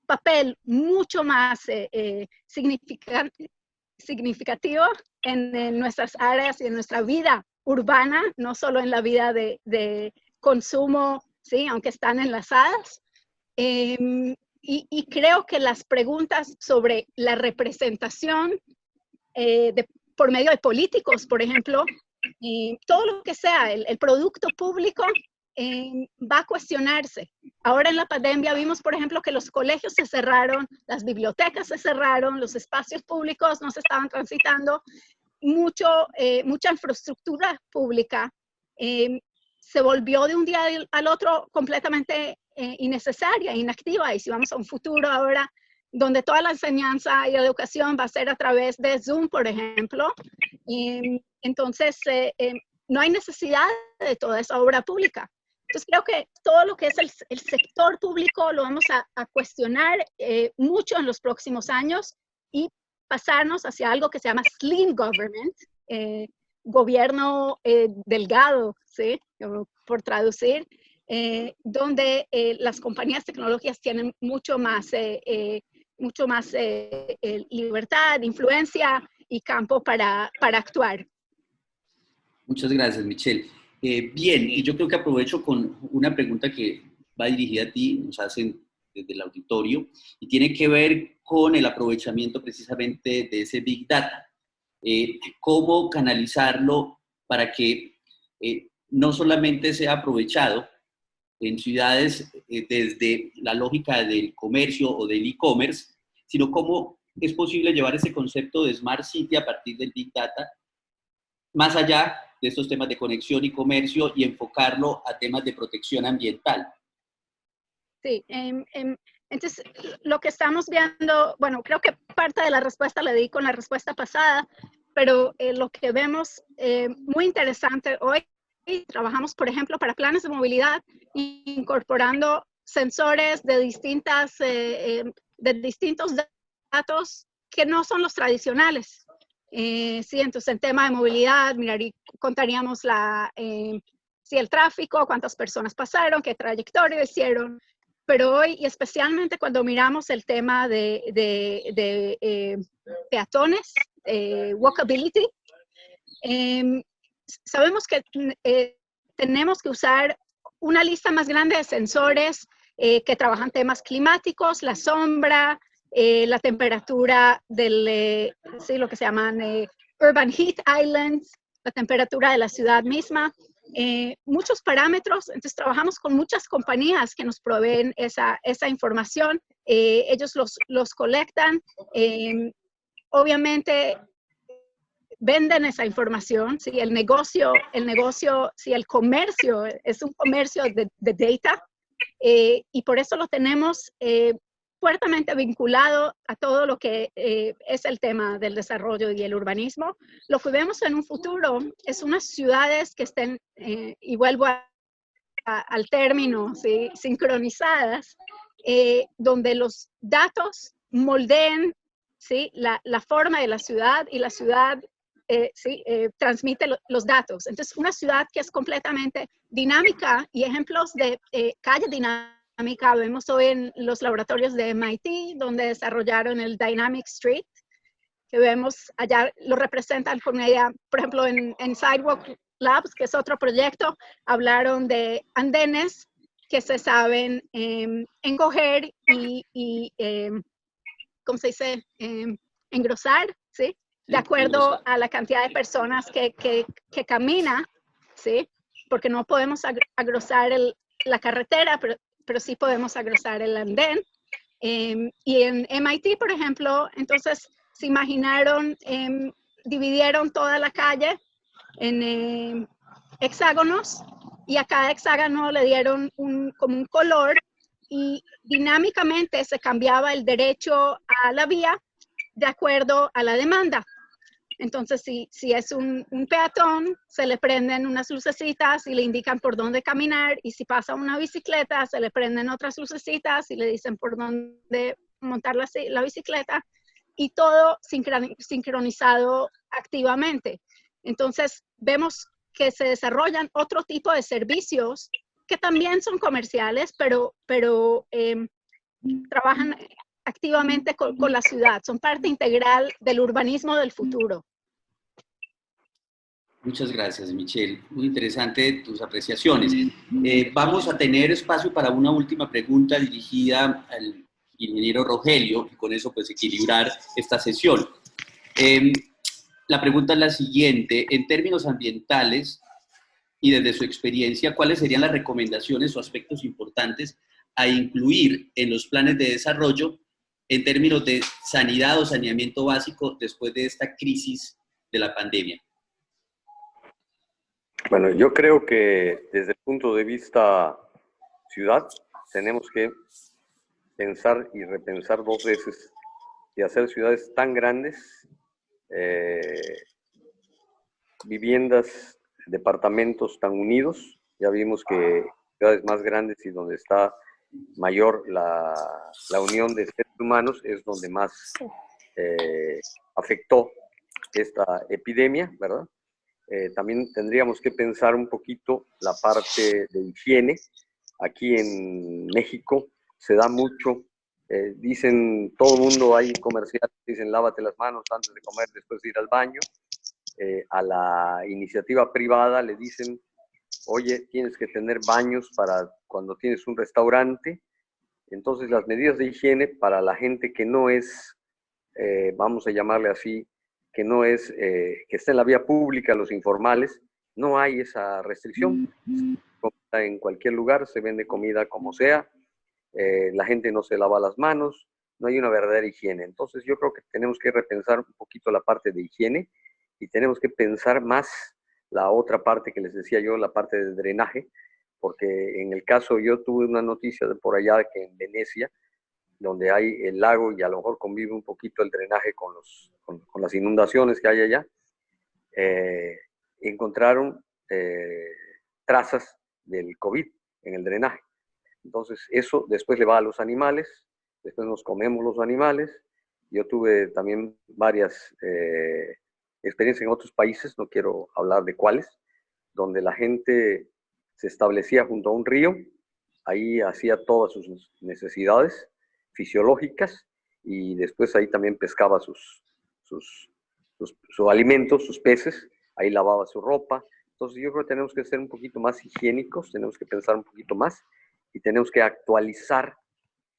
Speaker 3: papel mucho más significativo en nuestras áreas y en nuestra vida urbana, no solo en la vida de consumo, ¿sí? Aunque están enlazadas. Y creo que las preguntas sobre la representación por medio de políticos, por ejemplo, todo lo que sea, el producto público va a cuestionarse. Ahora en la pandemia vimos, por ejemplo, que los colegios se cerraron, las bibliotecas se cerraron, los espacios públicos no se estaban transitando, mucha infraestructura pública se volvió de un día al otro completamente innecesaria, inactiva. Y si vamos a un futuro ahora donde toda la enseñanza y la educación va a ser a través de Zoom, por ejemplo, entonces no hay necesidad de toda esa obra pública. Entonces creo que todo lo que es el sector público lo vamos a cuestionar mucho en los próximos años y pasarnos hacia algo que se llama Slim Government, gobierno delgado, ¿sí? Por traducir, donde las compañías tecnológicas tienen mucho más libertad, influencia y campo para actuar.
Speaker 1: Muchas gracias, Michelle. Bien, y yo creo que aprovecho con una pregunta que va dirigida a ti, nos hacen desde el auditorio, y tiene que ver con el aprovechamiento precisamente de ese Big Data. Cómo canalizarlo para que no solamente sea aprovechado en ciudades desde la lógica del comercio o del e-commerce, sino cómo es posible llevar ese concepto de Smart City a partir del Big Data más allá de estos temas de conexión y comercio y enfocarlo a temas de protección ambiental.
Speaker 3: Sí, entonces lo que estamos viendo, bueno, creo que parte de la respuesta la di con la respuesta pasada, pero lo que vemos muy interesante hoy, trabajamos, por ejemplo, para planes de movilidad, incorporando sensores de distintos datos que no son los tradicionales. Sí, entonces en tema de movilidad, contaríamos el tráfico, cuántas personas pasaron, qué trayectoria hicieron, pero hoy, y especialmente cuando miramos el tema de peatones, walkability, sabemos que tenemos que usar una lista más grande de sensores que trabajan temas climáticos, la sombra, la temperatura sí, lo que se llaman urban heat islands, la temperatura de la ciudad misma, muchos parámetros. Entonces trabajamos con muchas compañías que nos proveen esa información. Ellos los colectan. obviamente venden esa información, ¿sí? El negocio, si el comercio es un comercio de data, y por eso lo tenemos fuertemente vinculado a todo lo que es el tema del desarrollo y el urbanismo. Lo que vemos en un futuro es unas ciudades que estén, y vuelvo al término, ¿sí? Sincronizadas, donde los datos moldeen, ¿sí? la forma de la ciudad, y la ciudad ¿sí? Transmite los datos. Entonces, una ciudad que es completamente dinámica, y ejemplos de calle dinámica vemos hoy en los laboratorios de MIT, donde desarrollaron el Dynamic Street, que vemos allá, lo representan con ella, por ejemplo, en Sidewalk Labs, que es otro proyecto, hablaron de andenes que se saben encoger y ¿cómo se dice? Engrosar, ¿sí? De acuerdo a la cantidad de personas que camina, ¿sí? Porque no podemos agrosar la carretera, pero sí podemos agrosar el andén. Y en MIT, por ejemplo, entonces se imaginaron, dividieron toda la calle en hexágonos, y a cada hexágono le dieron como un color, y dinámicamente se cambiaba el derecho a la vía de acuerdo a la demanda. Entonces, si es un peatón, se le prenden unas lucecitas y le indican por dónde caminar, y si pasa una bicicleta, se le prenden otras lucecitas y le dicen por dónde montar la bicicleta, y todo sincronizado activamente. Entonces, vemos que se desarrollan otro tipo de servicios que también son comerciales, pero trabajan activamente con la ciudad, son parte integral del urbanismo del futuro.
Speaker 1: Muchas gracias, Michelle. Muy interesante tus apreciaciones. Vamos a tener espacio para una última pregunta dirigida al ingeniero Rogelio, y con eso pues equilibrar esta sesión. La pregunta es la siguiente: en términos ambientales y desde su experiencia, ¿cuáles serían las recomendaciones o aspectos importantes a incluir en los planes de desarrollo en términos de sanidad o saneamiento básico después de esta crisis de la pandemia?
Speaker 4: Bueno, yo creo que desde el punto de vista ciudad, tenemos que pensar y repensar dos veces y hacer ciudades tan grandes, viviendas, departamentos tan unidos. Ya vimos que ciudades más grandes y donde está mayor la unión de seres humanos es donde más afectó esta epidemia, ¿verdad? También tendríamos que pensar un poquito la parte de higiene. Aquí en México se da mucho, dicen, todo el mundo, hay comerciales, dicen lávate las manos antes de comer, después de ir al baño. A la iniciativa privada le dicen, oye, tienes que tener baños para cuando tienes un restaurante. Entonces las medidas de higiene para la gente que no es, vamos a llamarle así, que no es, que está en la vía pública, los informales, no hay esa restricción. En cualquier lugar se vende comida como sea, la gente no se lava las manos, no hay una verdadera higiene. Entonces yo creo que tenemos que repensar un poquito la parte de higiene, y tenemos que pensar más la otra parte que les decía yo, la parte de drenaje, porque en el caso, yo tuve una noticia de por allá que en Venecia, donde hay el lago y a lo mejor convive un poquito el drenaje con las inundaciones que hay allá, encontraron trazas del COVID en el drenaje. Entonces eso después le va a los animales, después nos comemos los animales. Yo tuve también varias experiencias en otros países, no quiero hablar de cuáles, donde la gente se establecía junto a un río, ahí hacía todas sus necesidades fisiológicas, y después ahí también pescaba sus alimentos, sus peces, ahí lavaba su ropa. Entonces yo creo que tenemos que ser un poquito más higiénicos, tenemos que pensar un poquito más, y tenemos que actualizar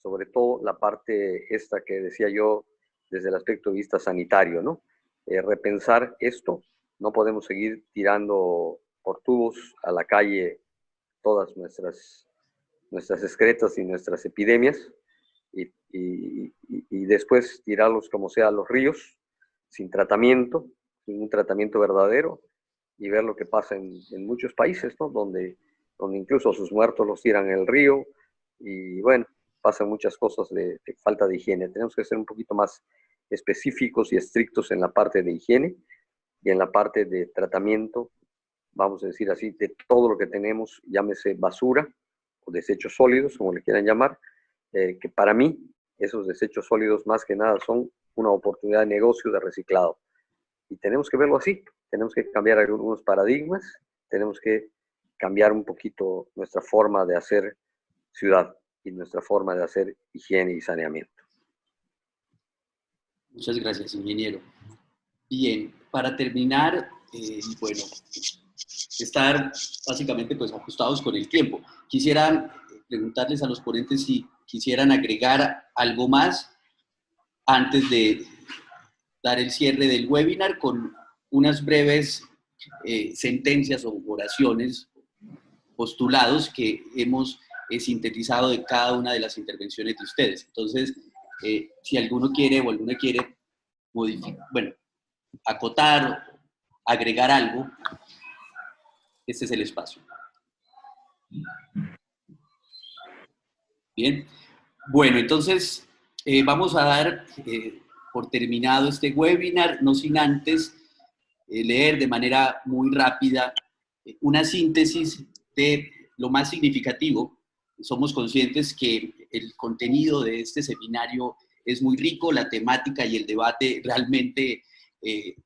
Speaker 4: sobre todo la parte esta que decía yo desde el aspecto de vista sanitario, ¿no? Repensar esto, no podemos seguir tirando por tubos a la calle todas nuestras excretas y nuestras epidemias, y después tirarlos como sea a los ríos. sin tratamiento, sin un tratamiento verdadero, y ver lo que pasa en muchos países, ¿no? Donde incluso sus muertos los tiran en el río, y bueno, pasan muchas cosas de falta de higiene. Tenemos que ser un poquito más específicos y estrictos en la parte de higiene y en la parte de tratamiento, vamos a decir así, de todo lo que tenemos, llámese basura o desechos sólidos, como le quieran llamar, que para mí esos desechos sólidos más que nada son una oportunidad de negocio de reciclado. Y tenemos que verlo así, tenemos que cambiar algunos paradigmas, tenemos que cambiar un poquito nuestra forma de hacer ciudad y nuestra forma de hacer higiene y saneamiento.
Speaker 1: Muchas gracias, ingeniero. Bien, para terminar, bueno, estar básicamente pues ajustados con el tiempo. Quisiera preguntarles a los ponentes si quisieran agregar algo más antes de dar el cierre del webinar con unas breves sentencias o oraciones, postulados que hemos sintetizado de cada una de las intervenciones de ustedes. Entonces, si alguno quiere o alguna quiere modificar, bueno, acotar, agregar algo, este es el espacio. Bien, bueno, entonces vamos a dar por terminado este webinar, no sin antes leer de manera muy rápida una síntesis de lo más significativo. Somos conscientes que el contenido de este seminario es muy rico, la temática y el debate realmente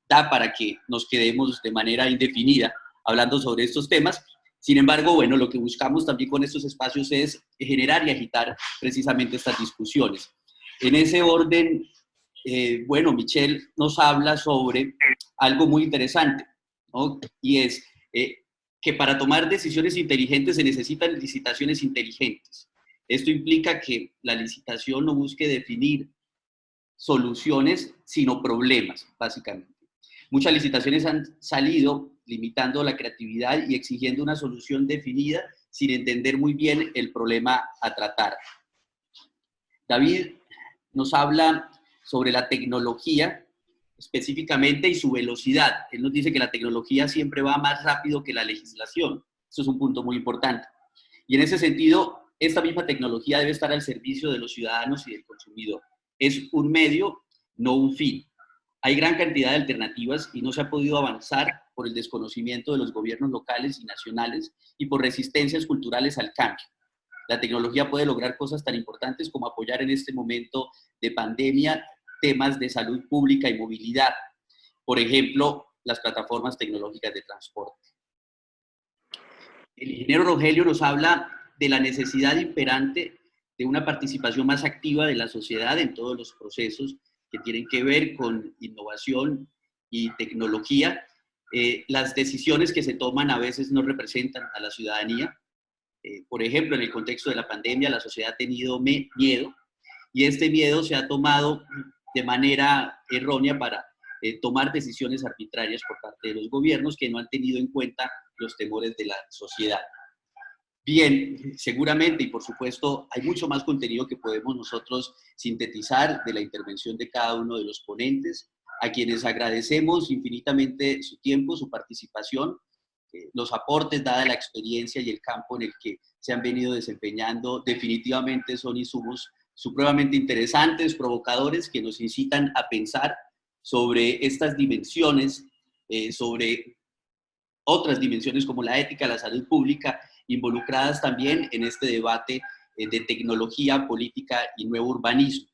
Speaker 1: da para que nos quedemos de manera indefinida hablando sobre estos temas. Sin embargo, bueno, lo que buscamos también con estos espacios es generar y agitar precisamente estas discusiones. En ese orden, bueno, Michelle nos habla sobre algo muy interesante, ¿no? Y es que para tomar decisiones inteligentes se necesitan licitaciones inteligentes. Esto implica que la licitación no busque definir soluciones, sino problemas, básicamente. Muchas licitaciones han salido limitando la creatividad y exigiendo una solución definida sin entender muy bien el problema a tratar. David nos habla sobre la tecnología específicamente y su velocidad. Él nos dice que la tecnología siempre va más rápido que la legislación. Eso es un punto muy importante. Y en ese sentido, esta misma tecnología debe estar al servicio de los ciudadanos y del consumidor. Es un medio, no un fin. Hay gran cantidad de alternativas y no se ha podido avanzar por el desconocimiento de los gobiernos locales y nacionales y por resistencias culturales al cambio. La tecnología puede lograr cosas tan importantes como apoyar en este momento de pandemia temas de salud pública y movilidad. Por ejemplo, las plataformas tecnológicas de transporte. El ingeniero Rogelio nos habla de la necesidad imperante de una participación más activa de la sociedad en todos los procesos que tienen que ver con innovación y tecnología. Las decisiones que se toman a veces no representan a la ciudadanía. Por ejemplo, en el contexto de la pandemia, la sociedad ha tenido miedo y este miedo se ha tomado de manera errónea para tomar decisiones arbitrarias por parte de los gobiernos que no han tenido en cuenta los temores de la sociedad. Bien, seguramente y por supuesto hay mucho más contenido que podemos nosotros sintetizar de la intervención de cada uno de los ponentes, a quienes agradecemos infinitamente su tiempo, su participación, los aportes dada la experiencia y el campo en el que se han venido desempeñando. Definitivamente son insumos supremamente interesantes, provocadores, que nos incitan a pensar sobre estas dimensiones, sobre otras dimensiones como la ética, la salud pública, involucradas también en este debate de tecnología, política y nuevo urbanismo.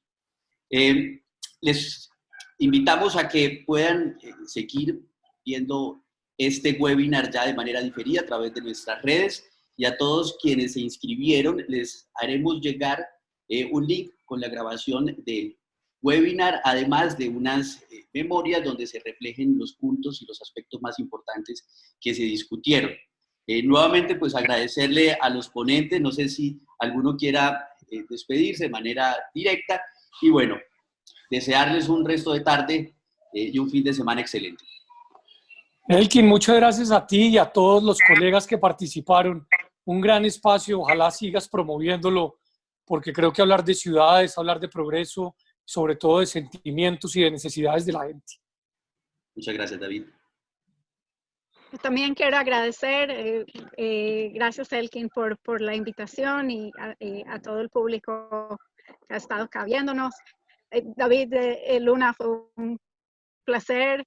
Speaker 1: Les invitamos a que puedan seguir viendo este webinar ya de manera diferida a través de nuestras redes, y a todos quienes se inscribieron les haremos llegar un link con la grabación del webinar, además de unas memorias donde se reflejen los puntos y los aspectos más importantes que se discutieron. Nuevamente, pues agradecerle a los ponentes, no sé si alguno quiera despedirse de manera directa, y bueno, desearles un resto de tarde y un fin de semana excelente.
Speaker 2: Elkin, muchas gracias a ti y a todos los colegas que participaron. Un gran espacio, ojalá sigas promoviéndolo, porque creo que hablar de ciudades, hablar de progreso, sobre todo de sentimientos y de necesidades de la gente.
Speaker 1: Muchas gracias, David.
Speaker 3: Yo también quiero agradecer, gracias Elkin por la invitación y a todo el público que ha estado acá viéndonos. David Luna, fue un placer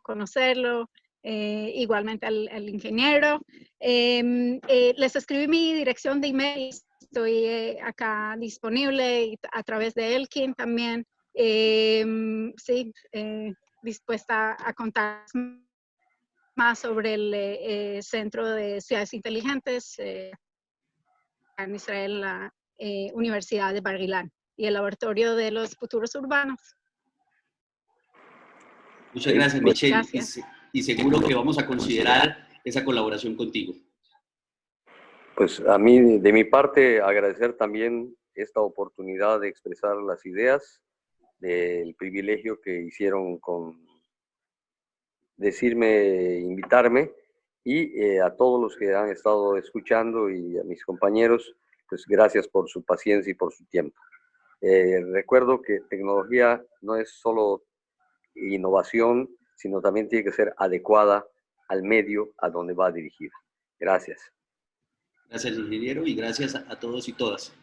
Speaker 3: conocerlo, igualmente al ingeniero. Les escribí mi dirección de email, estoy acá disponible a través de Elkin también. Sí, dispuesta a contar más sobre el Centro de Ciudades Inteligentes en Israel, la Universidad de Bar Ilan y el Laboratorio de los Futuros Urbanos.
Speaker 1: Muchas gracias, Michelle.
Speaker 3: Gracias.
Speaker 1: Y seguro que vamos a considerar esa colaboración contigo.
Speaker 4: Pues a mí, de mi parte, agradecer también esta oportunidad de expresar las ideas, del privilegio que hicieron con decirme, invitarme, y a todos los que han estado escuchando y a mis compañeros, pues gracias por su paciencia y por su tiempo. Recuerdo que tecnología no es solo innovación, sino también tiene que ser adecuada al medio a donde va dirigida. Gracias.
Speaker 1: Gracias, ingeniero, y gracias a todos y todas.